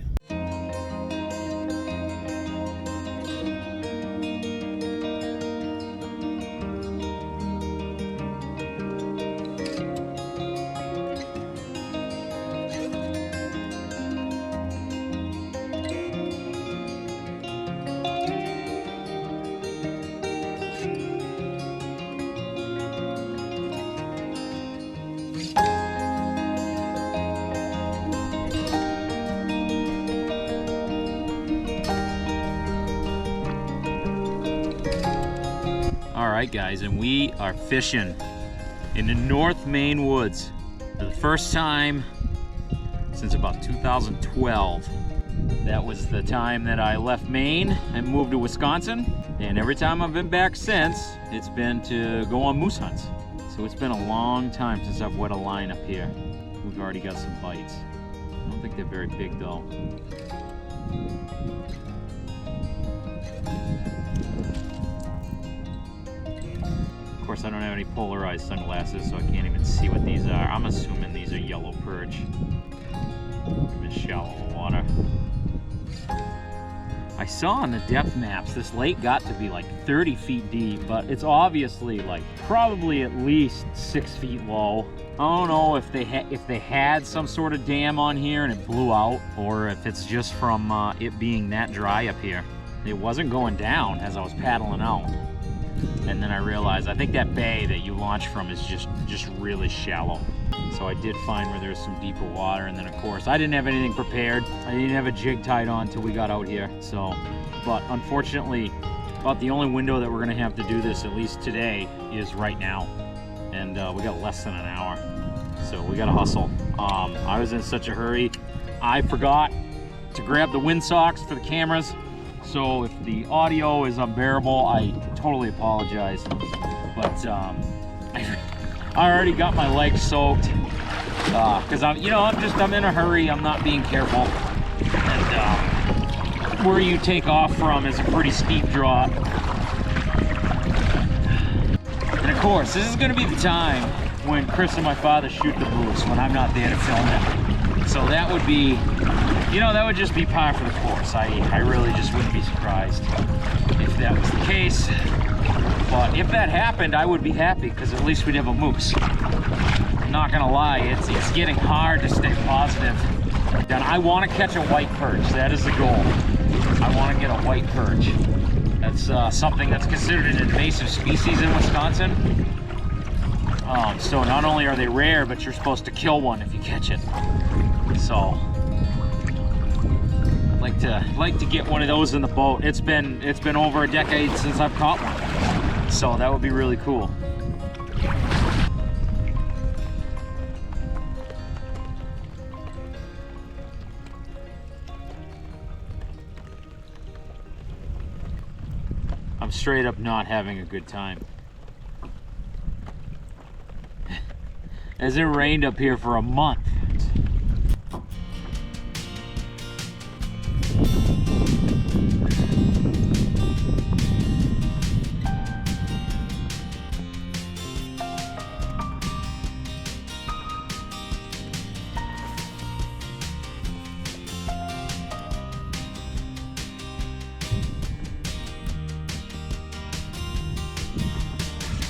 Speaker 1: Alright guys, and we are fishing in the North Maine Woods for the first time since about 2012. That was the time that I left Maine and moved to Wisconsin, and every time I've been back since, it's been to go on moose hunts. So it's been a long time since I've wet a line up here. We've already got some bites. I don't think they're very big though. Of course, I don't have any polarized sunglasses, so I can't even see what these are. I'm assuming these are yellow perch. In shallow water. I saw on the depth maps this lake got to be like 30 feet deep, but it's obviously like probably at least 6 feet low. I don't know if they had some sort of dam on here and it blew out, or if it's just from it being that dry up here. It wasn't going down as I was paddling out. And then I realized, I think that bay that you launch from is just really shallow. So I did find where there's some deeper water, and then of course I didn't have anything prepared. I didn't have a jig tied on till we got out here. So, but unfortunately, about the only window that we're gonna have to do this, at least today, is right now. And we got less than an hour. So we gotta hustle. I was in such a hurry. I forgot to grab the windsocks for the cameras. So if the audio is unbearable, I totally apologize. But I already got my legs soaked because I'm in a hurry. I'm not being careful, and where you take off from is a pretty steep drop. And of course, this is going to be the time when Chris and my father shoot the moose when I'm not there to film it. So that would be, that would just be par for the course. I really just wouldn't be surprised if that was the case. But if that happened, I would be happy because at least we'd have a moose. I'm not gonna lie, it's getting hard to stay positive. And I want to catch a white perch. That is the goal. I want to get a white perch. That's something that's considered an invasive species in Wisconsin. So not only are they rare, but you're supposed to kill one if you catch it. So I'd like to get one of those in the boat. It's been over a decade since I've caught one. So that would be really cool. I'm straight up not having a good time. As it rained up here for a month.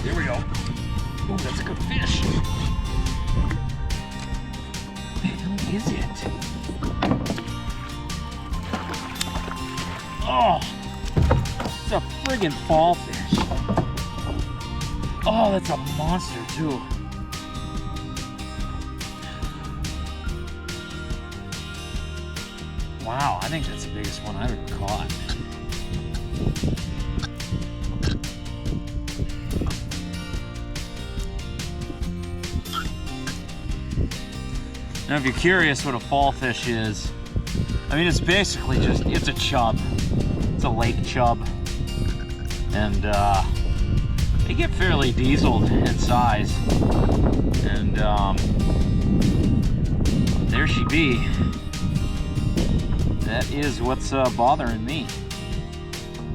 Speaker 1: There we go. Oh, that's a good fish. Where the hell is it? Oh, it's a friggin' fall fish. Oh, that's a monster too. Wow, I think that's the biggest one I've ever caught. Now if you're curious what a fall fish is, I mean it's basically just, it's a chub. It's a lake chub. And they get fairly dieseled in size. And there she be. That is what's bothering me.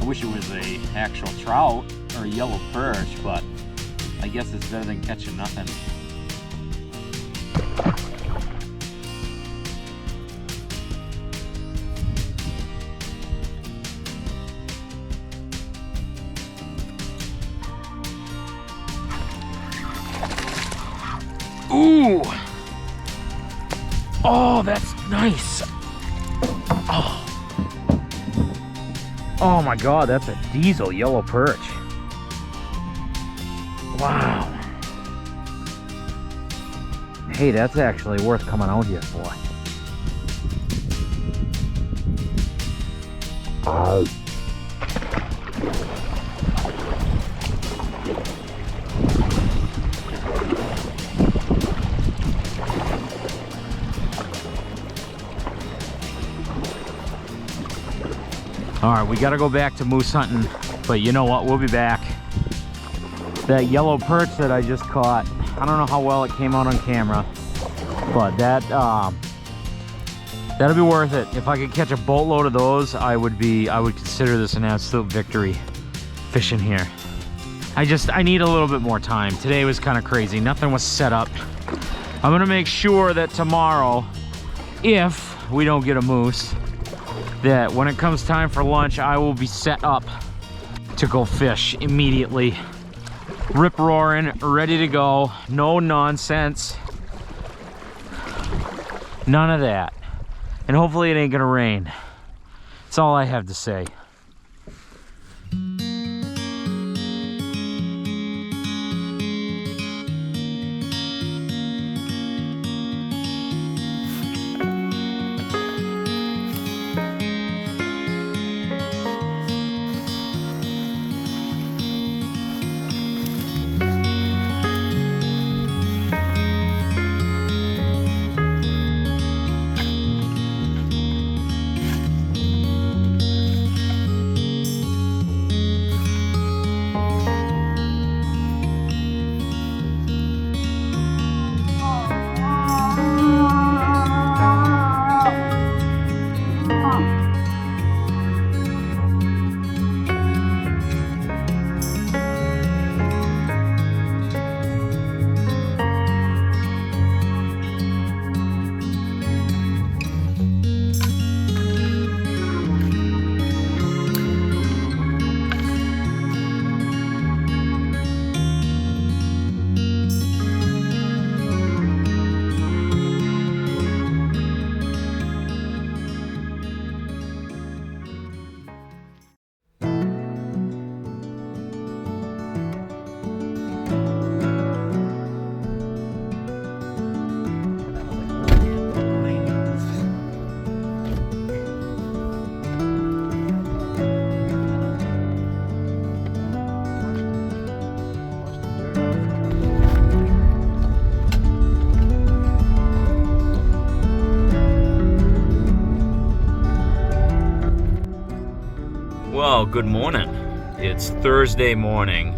Speaker 1: I wish it was a actual trout or a yellow perch, but I guess it's better than catching nothing. Ooh! Oh, that's nice. Oh. Oh my God, that's a diesel yellow perch. Wow. Hey, that's actually worth coming out here for. Oh. All right, we gotta go back to moose hunting, but you know what, we'll be back. That yellow perch that I just caught, I don't know how well it came out on camera, but that'll be worth it. If I could catch a boatload of those, I would consider this an absolute victory fishing here. I need a little bit more time. Today was kind of crazy, nothing was set up. I'm gonna make sure that tomorrow, if we don't get a moose, that when it comes time for lunch, I will be set up to go fish immediately. Rip roaring, ready to go, no nonsense. None of that. And hopefully it ain't gonna rain. That's all I have to say. Well, good morning. It's Thursday morning,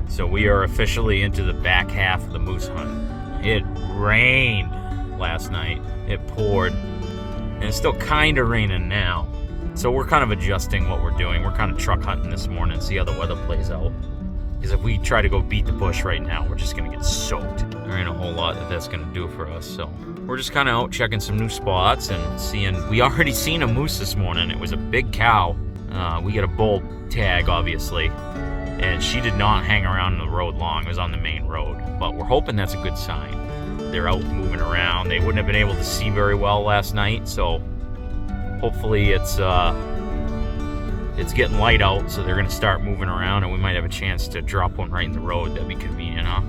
Speaker 1: so we are officially into the back half of the moose hunt. It rained last night, it poured, and it's still kind of raining now. So we're kind of adjusting what we're doing. We're kind of truck hunting this morning, see how the weather plays out. Because if we try to go beat the bush right now, we're just gonna get soaked. There ain't a whole lot that's gonna do for us, so we're just kind of out checking some new spots and seeing. We already seen a moose this morning. It was a big cow. We get a bull tag, obviously, and she did not hang around the road long. It was on the main road, but we're hoping that's a good sign. They're out moving around. They wouldn't have been able to see very well last night, so hopefully it's getting light out, so they're gonna start moving around, and we might have a chance to drop one right in the road. That'd be convenient, huh?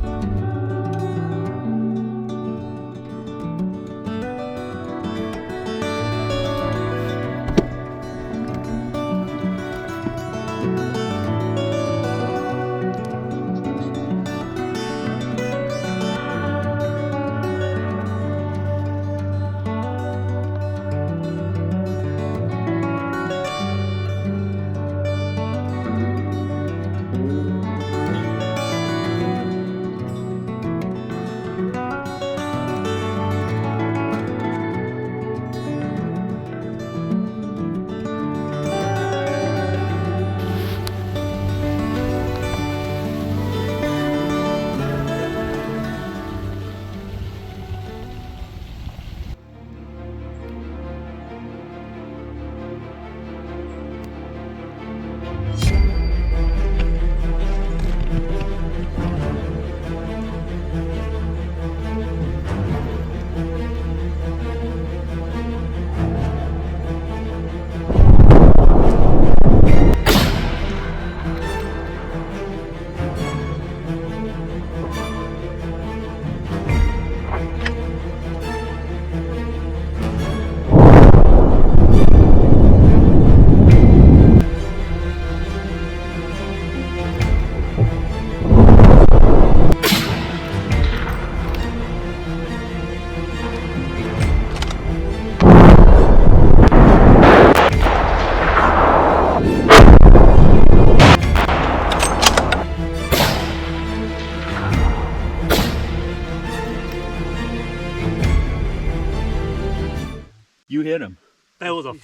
Speaker 3: You hit him. That was a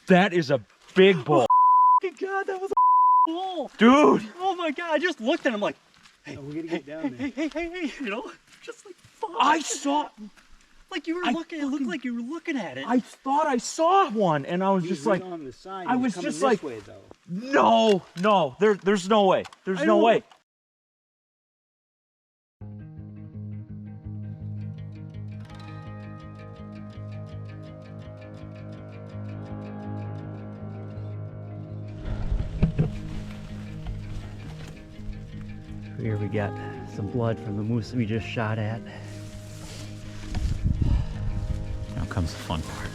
Speaker 2: That is a big bull.
Speaker 3: God, that was a bull.
Speaker 2: Dude!
Speaker 3: Oh my God, I just looked at him like, hey,
Speaker 2: we're gonna get down there.
Speaker 3: hey, you know? Just like, fuck.
Speaker 2: I saw...
Speaker 3: Like you were looking, it looked like you were looking at it.
Speaker 2: I thought I saw one, and I was just like...
Speaker 5: on the side.
Speaker 2: I was just like...
Speaker 5: Way, though.
Speaker 2: No, there's no way. There's no way.
Speaker 3: Here we got some blood from the moose we just shot at.
Speaker 1: Now comes the fun part.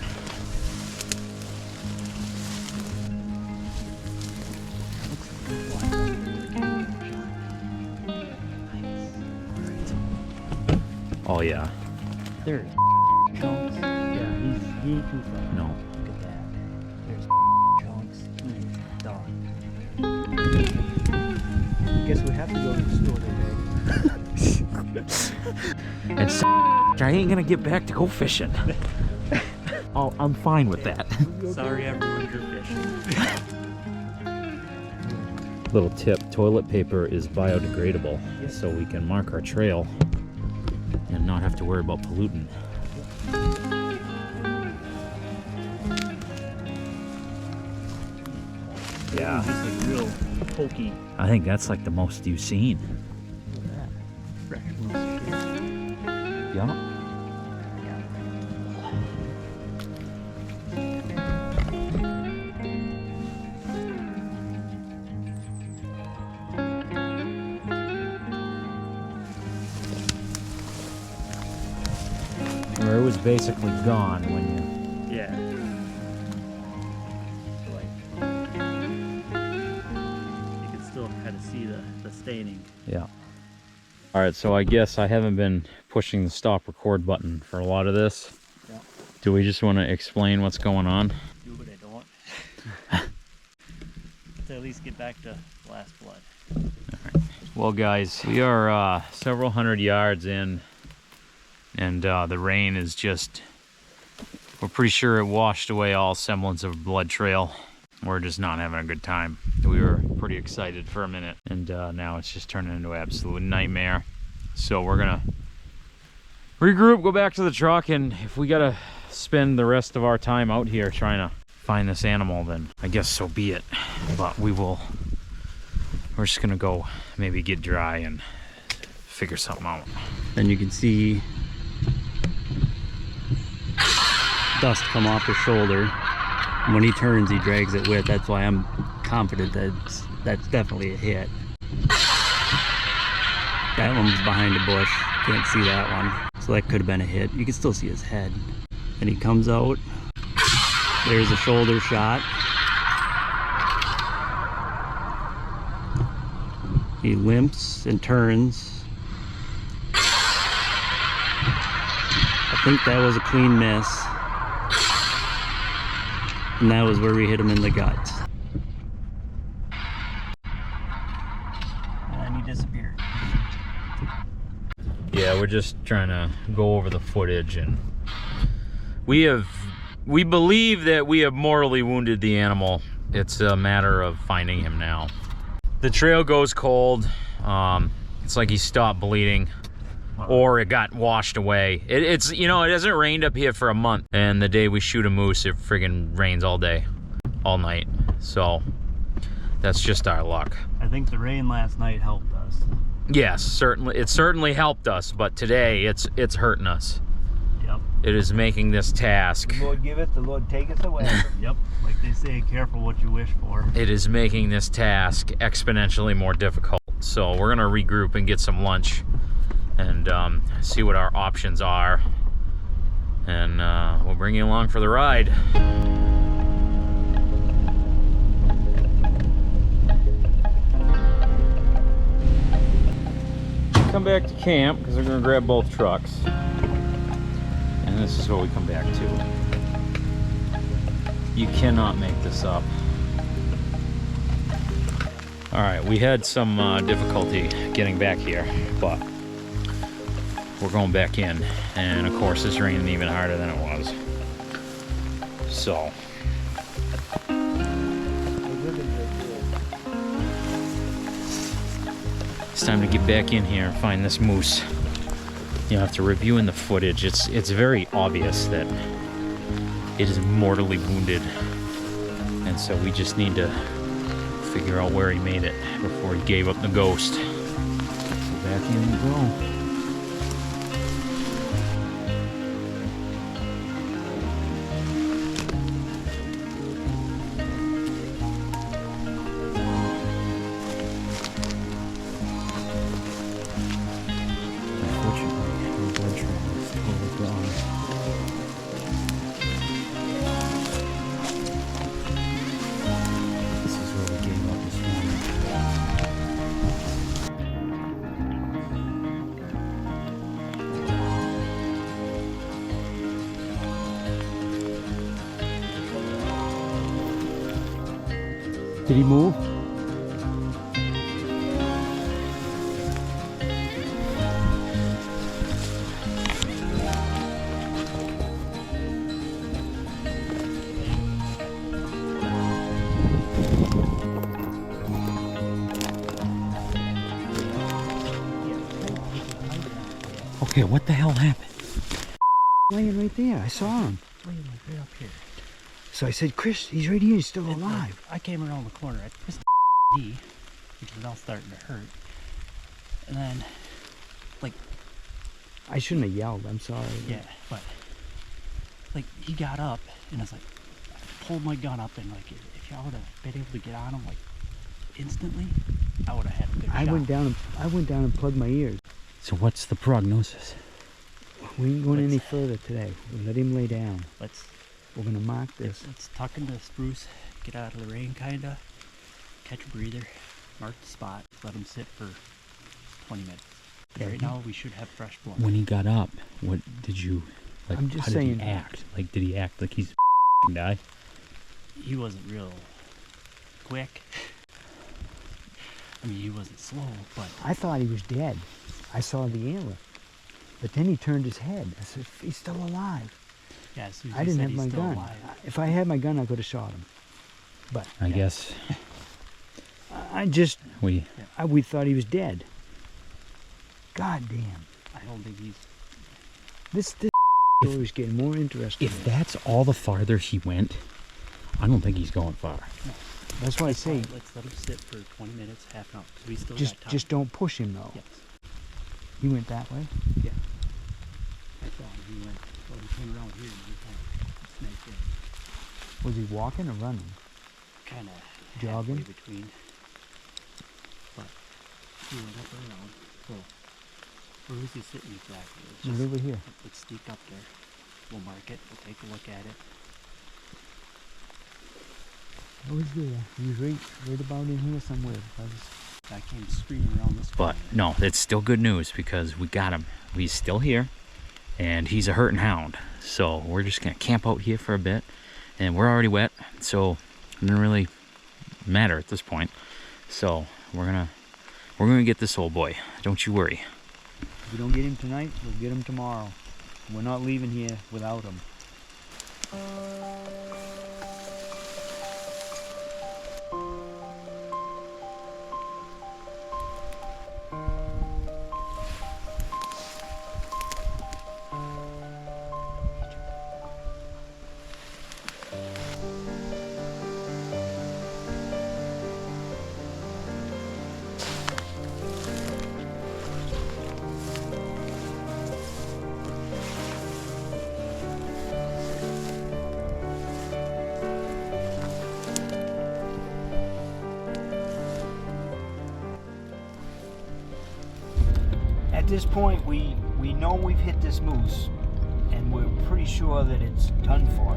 Speaker 1: Oh yeah.
Speaker 3: There's chunks. Yeah, he ain't too far.
Speaker 1: No.
Speaker 3: Look at that. There's chunks. He's done.
Speaker 5: Guess we have to go to the store today.
Speaker 1: And I ain't gonna get back to go fishing. Oh, I'm fine with that.
Speaker 3: Sorry I ruined your fishing.
Speaker 1: Little tip, toilet paper is biodegradable, so we can mark our trail and not have to worry about pollutant. Yeah.
Speaker 3: Just like real pokey.
Speaker 1: I think that's like the most you've seen.
Speaker 3: Look at that. Fresh moose shit.
Speaker 1: Yeah. Where it was basically gone when you...
Speaker 3: Yeah. Like, you can still kind of see the staining.
Speaker 1: Yeah. All right, so I guess I haven't been pushing the stop record button for a lot of this.
Speaker 3: Yeah.
Speaker 1: Do we just want to explain what's going on?
Speaker 3: Do what I don't. To at least get back to last blood.
Speaker 1: Well, guys, we are several hundred yards in, and the rain is just... We're pretty sure it washed away all semblance of a blood trail. We're just not having a good time. We were pretty excited for a minute, and now it's just turning into an absolute nightmare. So we're gonna regroup, go back to the truck, and if we gotta spend the rest of our time out here trying to find this animal, then I guess so be it. But we will we're just gonna go maybe get dry and figure something out.
Speaker 3: Then you can see dust come off his shoulder. And when he turns, he drags it with. That's why I'm confident that's definitely a hit. That one's behind a bush. Can't see that one. So that could have been a hit. You can still see his head. And he comes out. There's a shoulder shot. He limps and turns. I think that was a clean miss. And that was where we hit him in the gut. And he disappeared.
Speaker 1: Yeah, we're just trying to go over the footage, and we believe that we have mortally wounded the animal. It's a matter of finding him now. The trail goes cold. It's like he stopped bleeding, or it got washed away. It's, you know, it hasn't rained up here for a month, and the day we shoot a moose, it friggin' rains all day, all night. So that's just our luck.
Speaker 3: I think the rain last night helped us.
Speaker 1: Yes, certainly, it certainly helped us, but today it's hurting us.
Speaker 3: Yep.
Speaker 1: It is making this task.
Speaker 2: The Lord giveth, the Lord taketh away.
Speaker 3: Yep. Like they say, careful what you wish for.
Speaker 1: It is making this task exponentially more difficult. So we're gonna regroup and get some lunch and see what our options are. And we'll bring you along for the ride. Come back to camp because we're gonna grab both trucks. And this is what we come back to. You cannot make this up. All right, we had some difficulty getting back here, but we're going back in. And of course, it's raining even harder than it was. So. It's time to get back in here and find this moose. You know, after reviewing the footage, it's very obvious that it is mortally wounded. And so we just need to figure out where he made it before he gave up the ghost. So back in we go.
Speaker 5: Did he move?
Speaker 1: Okay, what the hell happened?
Speaker 5: Laying right there. I saw him.
Speaker 3: Laying right up here.
Speaker 5: So I said, Chris, he's right here. He's still alive.
Speaker 3: I came around the corner. I pressed D, which is now starting to hurt. And then, like,
Speaker 5: I shouldn't have yelled. I'm sorry.
Speaker 3: yeah, but like he got up, and I was like, I pulled my gun up, and like, if y'all would have been able to get on him like instantly, I would have had a good shot.
Speaker 5: I went down and plugged my ears.
Speaker 1: So what's the prognosis?
Speaker 5: We ain't going any further today. We'll let him lay down.
Speaker 3: We're
Speaker 5: gonna mark this.
Speaker 3: Let's tuck into the spruce, get out of the rain, kinda catch a breather, mark the spot, let him sit for 20 minutes.
Speaker 5: Yeah,
Speaker 3: Right now we should have fresh blood.
Speaker 1: When he got up, what did you, like,
Speaker 5: I'm just
Speaker 1: how
Speaker 5: saying,
Speaker 1: did he act? Like, did he act like he's die?
Speaker 3: He wasn't real quick. I mean, he wasn't slow, but
Speaker 5: I thought he was dead. I saw the antler. But then he turned his head. I said, he's still alive.
Speaker 3: yeah, as soon as
Speaker 5: I
Speaker 3: he
Speaker 5: didn't
Speaker 3: said
Speaker 5: have
Speaker 3: he's
Speaker 5: my
Speaker 3: still
Speaker 5: gun.
Speaker 3: alive.
Speaker 5: If I had my gun, I could have shot him. But
Speaker 1: I guess
Speaker 5: we thought he was dead. God damn.
Speaker 3: I don't think he's.
Speaker 5: This story is getting more interesting.
Speaker 1: if that's all the farther he went, I don't think he's going far.
Speaker 5: That's why I say,
Speaker 3: Let's let him sit for 20 minutes, half an hour. 'Cause we still
Speaker 5: just
Speaker 3: got time.
Speaker 5: just don't push him though.
Speaker 3: Yes.
Speaker 5: He went that way.
Speaker 3: Yeah. I saw him. He went. Well, he came around here and he kind of snaked in.
Speaker 5: Was he walking or running?
Speaker 3: Kind of
Speaker 5: Jogging?
Speaker 3: between. But he went up and around. So where was he sitting exactly? It's
Speaker 5: Right over here.
Speaker 3: Let's sneak up there. We'll mark it. We'll take a look at it.
Speaker 5: I was there. He was right about in here somewhere.
Speaker 3: I came screaming around this
Speaker 1: But
Speaker 3: corner.
Speaker 1: no, it's still good news because we got him. He's still here, and he's a hurting hound. So we're just gonna camp out here for a bit, and we're already wet, so it doesn't really matter at this point. So we're gonna get this old boy. Don't you worry.
Speaker 2: If we don't get him tonight, we'll get him tomorrow. We're not leaving here without him. At this point, we know we've hit this moose, and we're pretty sure that it's done for.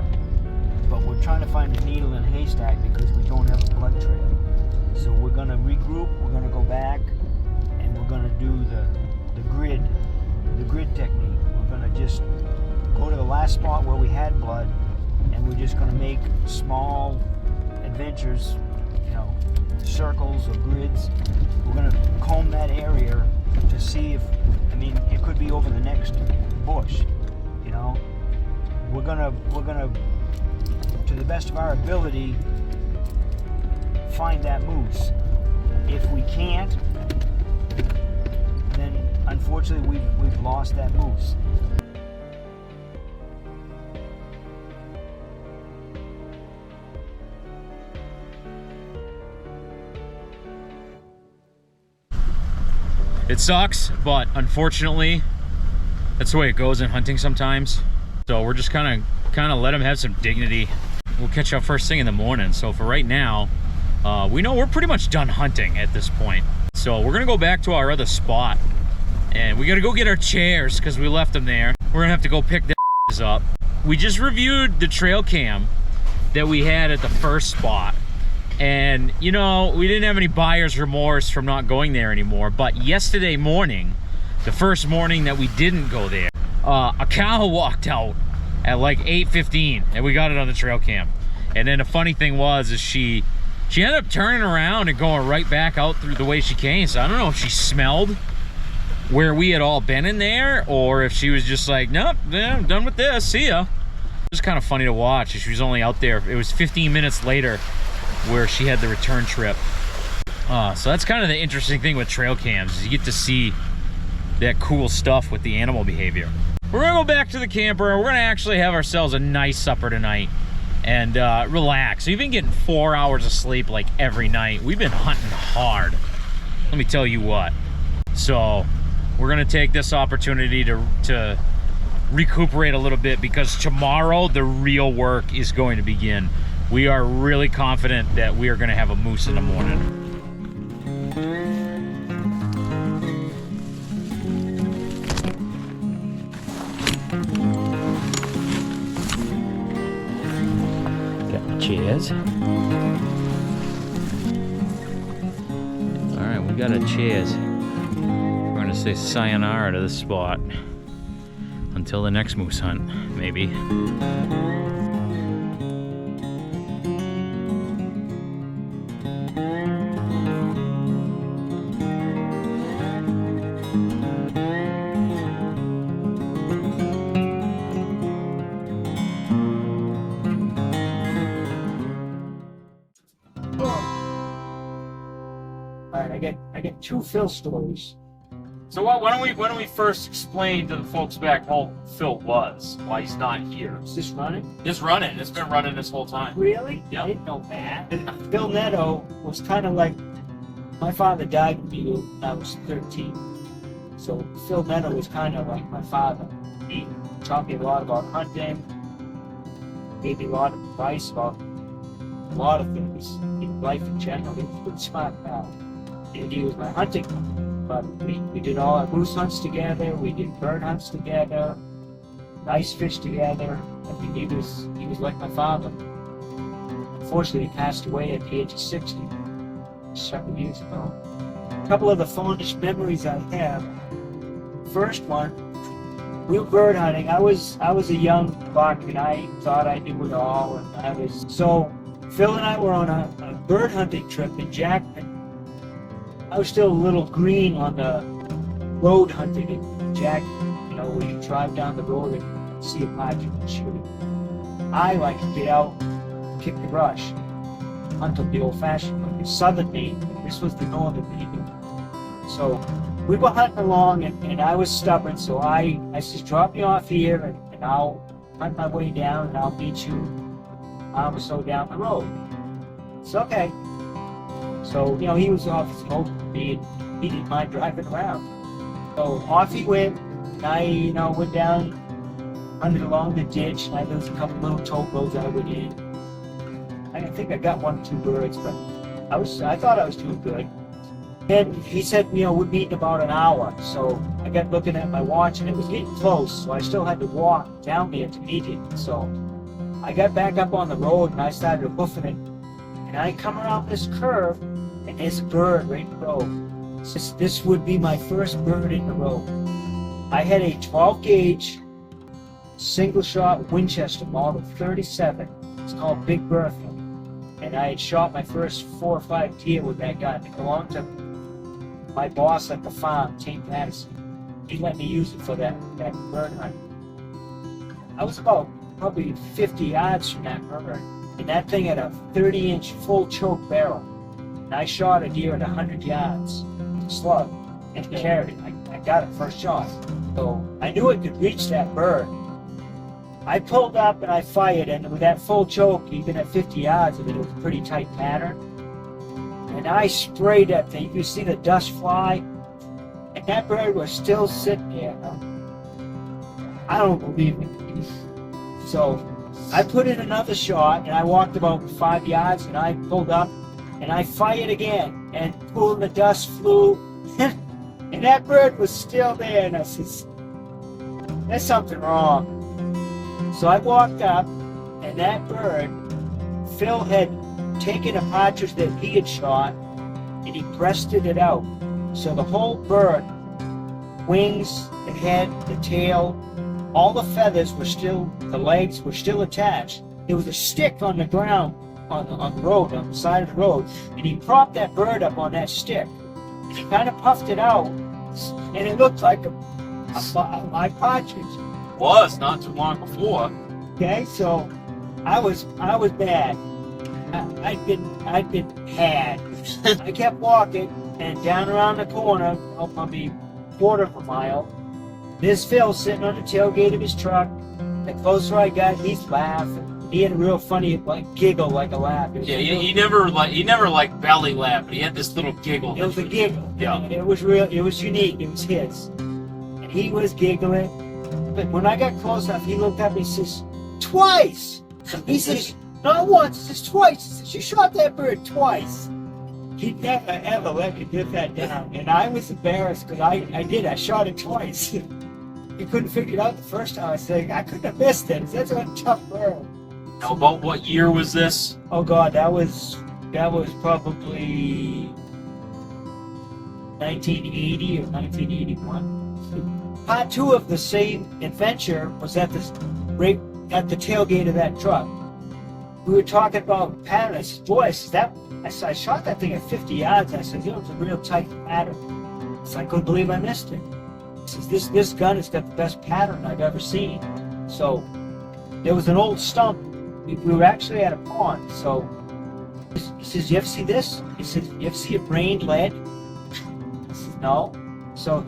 Speaker 2: But we're trying to find a needle in a haystack because we don't have a blood trail. So we're gonna regroup. We're gonna go back, and we're gonna do the grid technique. We're gonna just go to the last spot where we had blood, and we're just gonna make small adventures, circles or grids. We're gonna comb that area to see if, it could be over the next bush, We're gonna, to the best of our ability, find that moose. If we can't, then unfortunately we've lost that moose.
Speaker 1: It sucks, but unfortunately, that's the way it goes in hunting sometimes. So we're just kind of let him have some dignity. We'll catch up first thing in the morning. So for right now, we know we're pretty much done hunting at this point. So we're gonna go back to our other spot, and we gotta go get our chairs because we left them there. We're gonna have to go pick them up. We just reviewed the trail cam that we had at the first spot. And we didn't have any buyer's remorse from not going there anymore. But yesterday morning, the first morning that we didn't go there, a cow walked out at like 8:15, and we got it on the trail cam. And then the funny thing is she ended up turning around and going right back out through the way she came. So I don't know if she smelled where we had all been in there, or if she was just like, nope, I'm done with this, see ya. It was kind of funny to watch. She was only out there, it was 15 minutes later where she had the return trip. So that's kind of the interesting thing with trail cams, is you get to see that cool stuff with the animal behavior. We're gonna go back to the camper. We're gonna actually have ourselves a nice supper tonight and relax. We've been getting 4 hours of sleep like every night. We've been hunting hard, let me tell you what. So we're gonna take this opportunity to recuperate a little bit, because tomorrow the real work is going to begin. We are really confident that we are going to have a moose in the morning. Got the chairs. All right, we got our chairs. We're going to say sayonara to this spot until the next moose hunt, maybe.
Speaker 2: All right, I get two fill stories.
Speaker 1: So why don't we first explain to the folks back home who Phil was, why he's not here.
Speaker 2: Is this running?
Speaker 1: It's running. It's been running this whole time.
Speaker 2: Really?
Speaker 1: Yeah.
Speaker 2: I didn't know that. Phil Netto was kind of like, my father died when I was 13. So Phil Netto was kind of like my father. He taught me a lot about hunting, gave me a lot of advice about a lot of things in life in general. He was a pretty smart guy. And he was my hunting buddy. But we did all our moose hunts together, we did bird hunts together, ice fish together. I mean, he was like my father. Unfortunately, he passed away at the age of 60, several years ago. A couple of the fondest memories I have. First one, we were bird hunting. I was a young buck and I thought I knew it all, and so Phil and I were on a bird hunting trip in Jackman. I was still a little green on the road hunting in Jackman, you know, where you drive down the road and see a partridge and shoot it. I like to get out, kick the brush, hunt up the old-fashioned way. In southern Maine, this was the northern Maine. So we were hunting along, and I was stubborn, so I said, drop me off here, and I'll hunt my way down, and I'll meet you a mile or so down the road. It's okay. So, you know, he was obviously older than me, and he didn't mind driving around. So off he went, and I, you know, went down, hunted along the ditch, and there was a couple little tote roads I went in. I think I got 1 or 2 birds, but I thought I was doing good. And he said, you know, we're meeting about an hour. So I got looking at my watch, and it was getting close, so I still had to walk down there to meet him. So I got back up on the road, and I started hoofing it. And I come around this curve, and there's a bird right in the road. This would be my first bird in the road. I had a 12 gauge single shot Winchester model 37. It's called Big Bertha. And I had shot my first 4 or 5 deer with that gun. It belonged to my boss at the farm, Tim Patterson. He let me use it for that bird hunt. I was about probably 50 yards from that bird. And that thing had a 30-inch full choke barrel. And I shot a deer at 100 yards, slug, and carried it. I got it first shot. So I knew it could reach that bird. I pulled up and I fired, and with that full choke, even at 50 yards of it, it was a pretty tight pattern. And I sprayed that thing. You could see the dust fly. And that bird was still sitting there. I don't believe it. So I put in another shot, and I walked about 5 yards, and I pulled up, and I fired again, and boom, the dust flew, and that bird was still there, and I said, there's something wrong. So I walked up, and that bird, Phil had taken a partridge that he had shot, and he breasted it out. So the whole bird, wings, the head, the tail, all the feathers were still, the legs were still attached. There was a stick on the ground, on the road, on the side of the road, and he propped that bird up on that stick. And he kind of puffed it out, and it looked like my partridge.
Speaker 1: Was not too long before.
Speaker 2: Okay, so I was bad. I'd been had. I kept walking, and down around the corner, probably a quarter of a mile, there's Phil sitting on the tailgate of his truck. The closer I got, he's laughing. He had a real funny, giggle, like a laugh.
Speaker 1: Yeah, he never belly laugh, but he had this little giggle.
Speaker 2: It was a giggle.
Speaker 1: Yeah.
Speaker 2: It was real. It was unique. It was his. And he was giggling. But when I got close enough, he looked up and he says, twice! He says, not once, he says twice. He says, you shot that bird twice. He never, ever let me get that down. And I was embarrassed because I did. I shot it twice. He couldn't figure it out the first time. I said, I couldn't have missed it. That's a tough bird.
Speaker 1: Now, about what year was this?
Speaker 2: Oh God, that was probably 1980 or 1981. Part 2 of the same adventure was at the tailgate of that truck. We were talking about pattern. I said, boy, I shot that thing at 50 yards. I said, it was a real tight pattern. So I couldn't believe I missed it. He says, this gun has got the best pattern I've ever seen. So there was an old stump. We were actually at a pond. So he says, you ever see this? He says, you ever see a brained lead? I said, no. So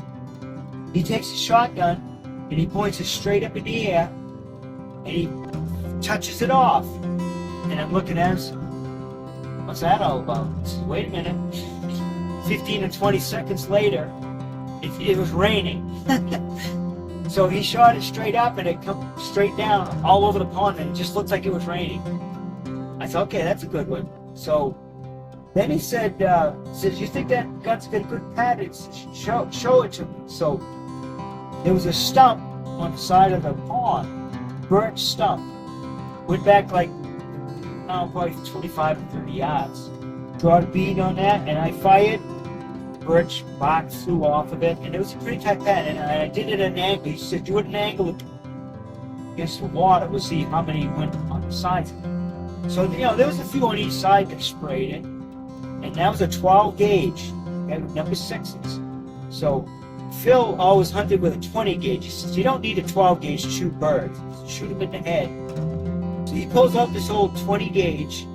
Speaker 2: he takes a shotgun and he points it straight up in the air and he touches it off. And I'm looking at him, what's that all about? I said, wait a minute. 15 or 20 seconds later, it was raining. So he shot it straight up and it come straight down all over the pond and it just looked like it was raining. I thought, okay, that's a good one. So then he said, you think that gun's got a good pattern? Show it to me. So there was a stump on the side of the pond, birch stump. Went back like, probably 25 to 30 yards. Drawed a bead on that and I fired. Birch bark flew off of it, and it was a pretty tight pattern. And I did it at an angle. He said, do it at an angle against the water. We'll see how many went on the sides. So, there was a few on each side that sprayed it. And that was a 12 gauge, number 6s. So, Phil always hunted with a 20 gauge. He says, you don't need a 12 gauge to shoot birds. Shoot them in the head. So he pulls out this old 20 gauge,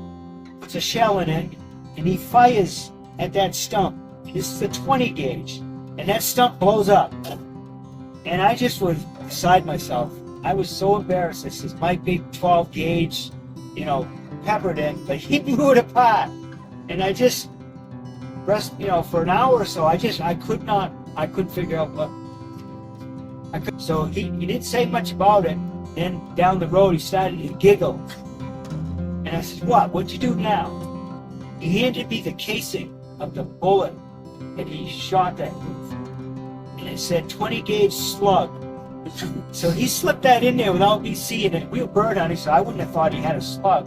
Speaker 2: puts a shell in it, and he fires at that stump. This is a 20 gauge, and that stump blows up. And I just was beside myself. I was so embarrassed. I says, my big 12 gauge, peppered it, but he blew it apart. And I just rest, for an hour or so, I couldn't figure out what. So he didn't say much about it. Then down the road, he started to giggle. And I said, what'd you do now? He handed me the casing of the bullet and he shot that move. And it said 20 gauge slug. So he slipped that in there without me seeing it. We were bird hunting, so I wouldn't have thought he had a slug.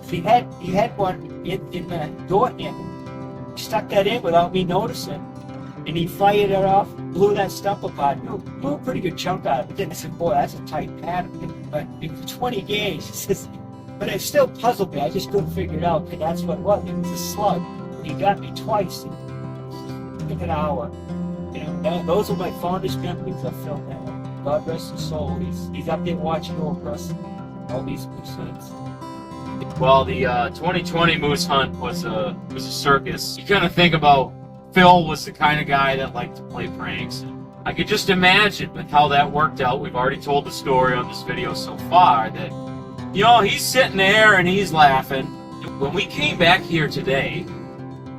Speaker 2: He had one in the door handle. He stuck that in without me noticing. And he fired it off, blew that stump apart, blew a pretty good chunk out of it. Then I said, boy, that's a tight pattern. But it was 20 gauge. But it still puzzled me. I just couldn't figure it out. And that's what it was. It was a slug. He got me twice in an hour. Those are my fondest memories of Phil Mann. God rest his soul. He's up there watching over us. All these moose hunts.
Speaker 1: Well, the 2020 moose hunt was a circus. You kind of think about Phil was the kind of guy that liked to play pranks. I could just imagine with how that worked out. We've already told the story on this video so far that, he's sitting there and he's laughing. When we came back here today,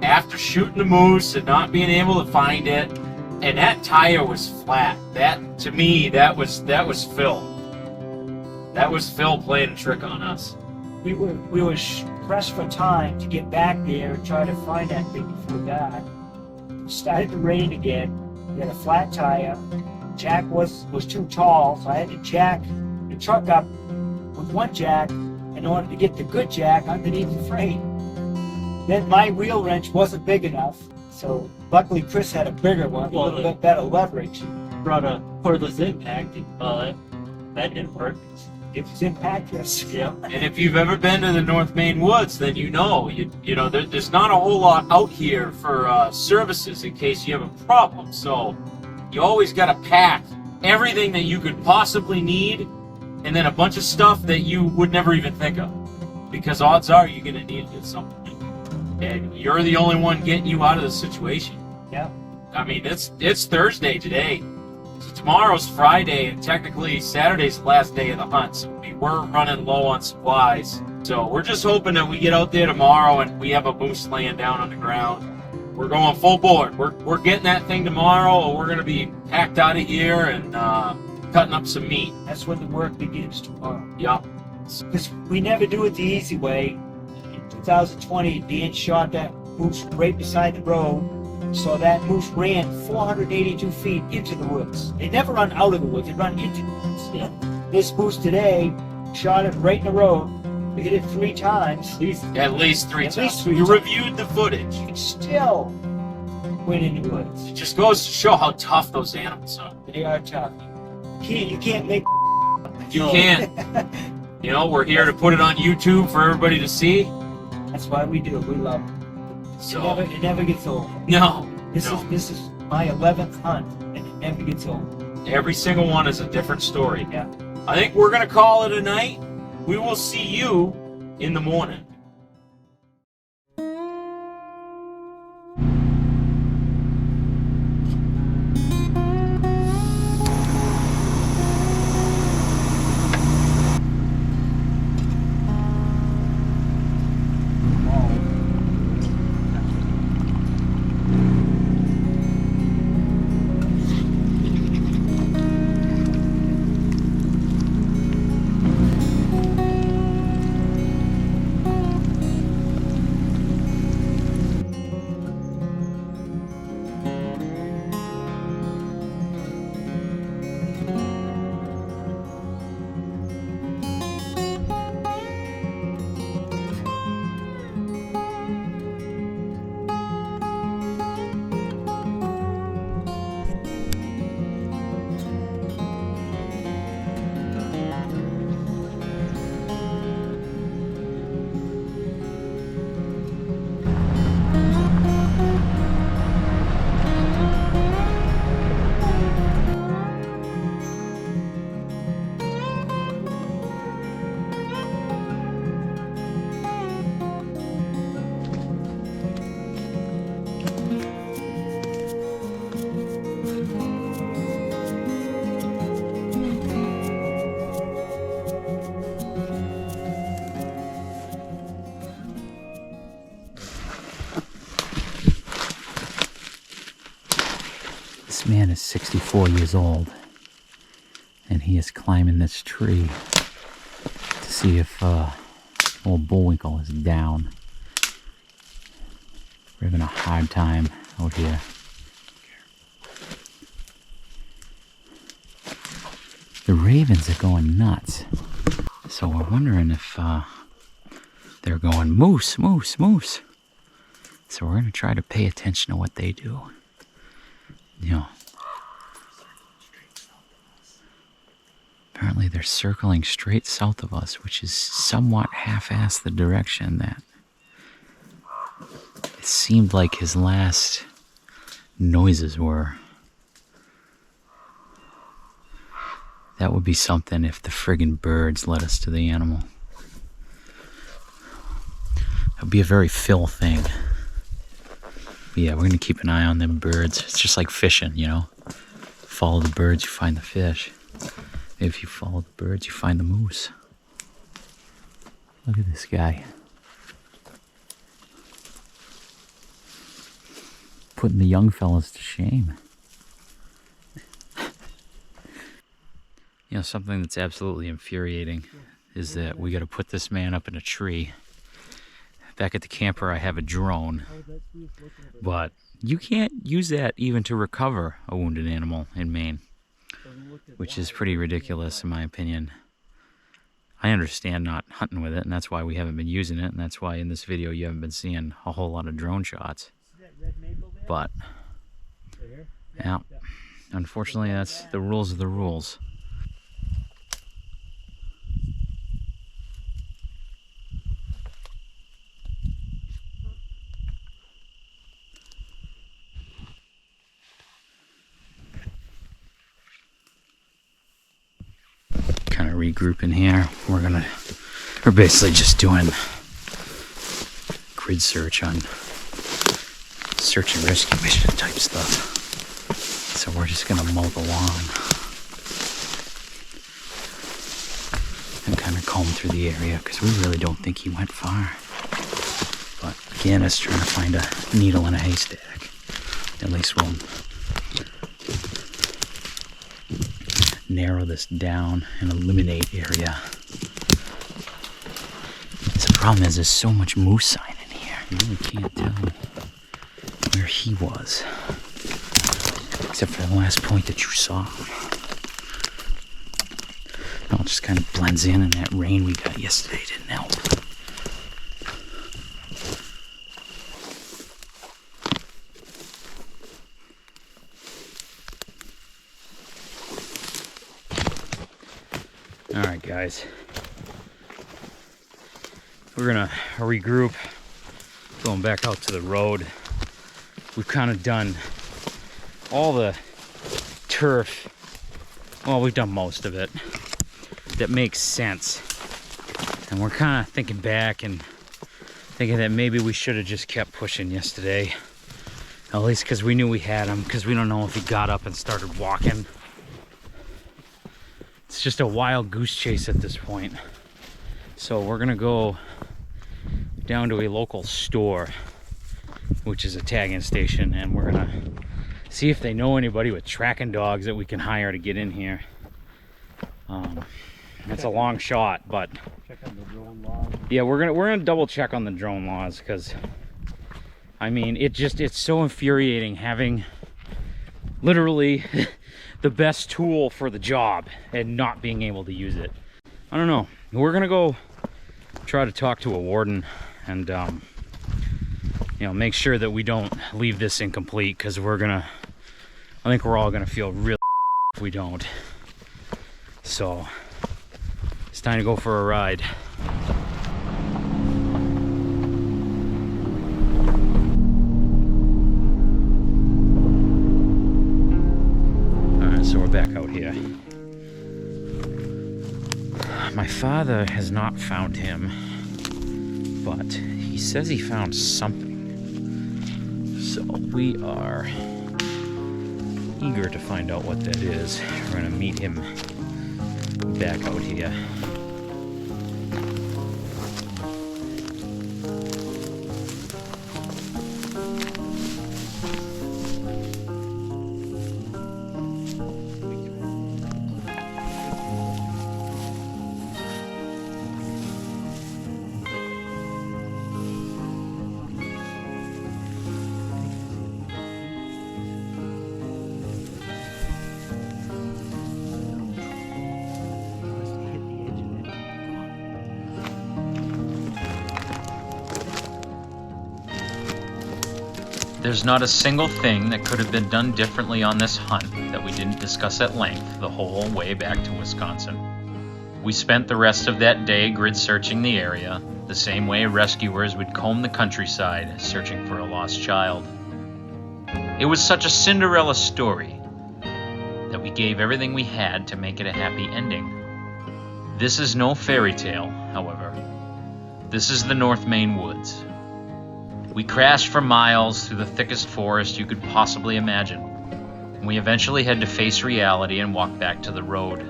Speaker 1: after shooting the moose and not being able to find it, and that tire was flat. That, to me, that was Phil. That was Phil playing a trick on us.
Speaker 2: We were pressed for time to get back there and try to find that thing before dark. It started to rain again. We had a flat tire. Jack was too tall, so I had to jack the truck up with one jack in order to get the good jack underneath the frame. Then my wheel wrench wasn't big enough, so luckily Chris had a bigger one, a little bit better leverage.
Speaker 3: Brought a cordless impact, that didn't work.
Speaker 2: It was impactless.
Speaker 3: Yeah.
Speaker 1: And if you've ever been to the North Maine Woods, then there's not a whole lot out here for services in case you have a problem. So you always got to pack everything that you could possibly need, and then a bunch of stuff that you would never even think of, because odds are you're going to need it at some point. And you're the only one getting you out of the situation.
Speaker 2: Yeah.
Speaker 1: I mean, it's Thursday today. So tomorrow's Friday, and technically Saturday's the last day of the hunt. So we were running low on supplies. So we're just hoping that we get out there tomorrow and we have a moose laying down on the ground. We're going full board. We're getting that thing tomorrow, or we're going to be packed out of here and cutting up some meat.
Speaker 2: That's when the work begins tomorrow.
Speaker 1: Yup.
Speaker 2: Because we never do it the easy way. In 2020, Dan shot that moose right beside the road. So that moose ran 482 feet into the woods. They never run out of the woods, they run into the woods.
Speaker 3: Yeah.
Speaker 2: This moose today shot it right in the road. We hit it 3 times.
Speaker 1: At least three
Speaker 2: At
Speaker 1: times.
Speaker 2: least 3
Speaker 1: You
Speaker 2: times.
Speaker 1: reviewed the footage.
Speaker 2: It still went in the woods.
Speaker 1: It just goes to show how tough those animals are.
Speaker 2: They are tough. You can't make.
Speaker 1: You can't. We're here to put it on YouTube for everybody to see.
Speaker 2: That's why we do. We love it.
Speaker 1: So
Speaker 2: It never gets old.
Speaker 1: no.
Speaker 2: This is my 11th hunt, and it never gets old.
Speaker 1: Every single one is a different story.
Speaker 2: Yeah.
Speaker 1: I think we're gonna call it a night. We will see you in the morning. man is 64 years old, and he is climbing this tree to see if old Bullwinkle is down. We're having a hard time out here. The ravens are going nuts. So we're wondering if they're going moose, moose, moose. So we're gonna try to pay attention to what they do. You know, apparently they're circling straight south of us, which is somewhat half-assed the direction that it seemed like his last noises were. That would be something if the friggin' birds led us to the animal. That would be a very Phil thing. But yeah, we're gonna keep an eye on them birds. It's just like fishing, you know? Follow the birds, you find the fish. If you follow the birds, you find the moose. Look at this guy. Putting the young fellas to shame. You know, something that's absolutely infuriating is that we got to put this man up in a tree. Back at the camper, I have a drone, but you can't use that even to recover a wounded animal in Maine, which is pretty ridiculous in my opinion. I understand not hunting with it, and that's why we haven't been using it, and that's why in this video you haven't been seeing a whole lot of drone shots. But, yeah, unfortunately that's the rules of the rules. Kind of regrouping here. We're basically just doing grid search on search and rescue mission type stuff. So we're just gonna mow the lawn and kind of comb through the area because we really don't think he went far. But again, it's trying to find a needle in a haystack. At least we'll narrow this down and eliminate area. The problem is there's so much moose sign in here. You really can't tell where he was. Except for the last point that you saw. It all just kind of blends in, and that rain we got yesterday didn't help. Alright guys, we're gonna regroup, going back out to the road. We've kind of done all the turf, well, we've done most of it that makes sense, and we're kind of thinking back and thinking that maybe we should have just kept pushing yesterday, at least because we knew we had him, because we don't know if he got up and started walking. It's just a wild goose chase at this point. So we're gonna go down to a local store, which is a tagging station, and we're gonna see if they know anybody with tracking dogs that we can hire to get in here. It's a long shot, but
Speaker 3: Check on the drone laws.
Speaker 1: yeah, we're gonna double check on the drone laws, because I mean it's so infuriating having literally the best tool for the job and not being able to use it. I don't know. We're gonna go try to talk to a warden and you know, make sure that we don't leave this incomplete, because I think we're all gonna feel real if we don't. So it's time to go for a ride. Alright, so we're back out here. My father has not found him, but he says he found something. So we are eager to find out what that is. We're gonna meet him back out here. There's not a single thing that could have been done differently on this hunt that we didn't discuss at length the whole way back to Wisconsin. We spent the rest of that day grid searching the area, the same way rescuers would comb the countryside searching for a lost child. It was such a Cinderella story that we gave everything we had to make it a happy ending. This is no fairy tale, however. This is the North Maine Woods. We crashed for miles through the thickest forest you could possibly imagine, and we eventually had to face reality and walk back to the road.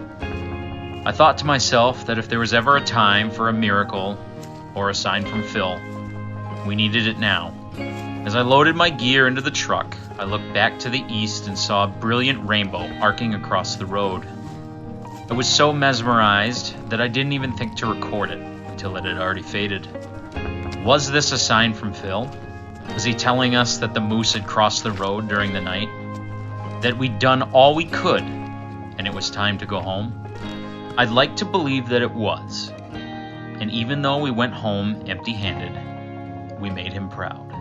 Speaker 1: I thought to myself that if there was ever a time for a miracle or a sign from Phil, we needed it now. As I loaded my gear into the truck, I looked back to the east and saw a brilliant rainbow arcing across the road. I was so mesmerized that I didn't even think to record it until it had already faded. Was this a sign from Phil? Was he telling us that the moose had crossed the road during the night? That we'd done all we could and it was time to go home? I'd like to believe that it was. And even though we went home empty-handed, we made him proud.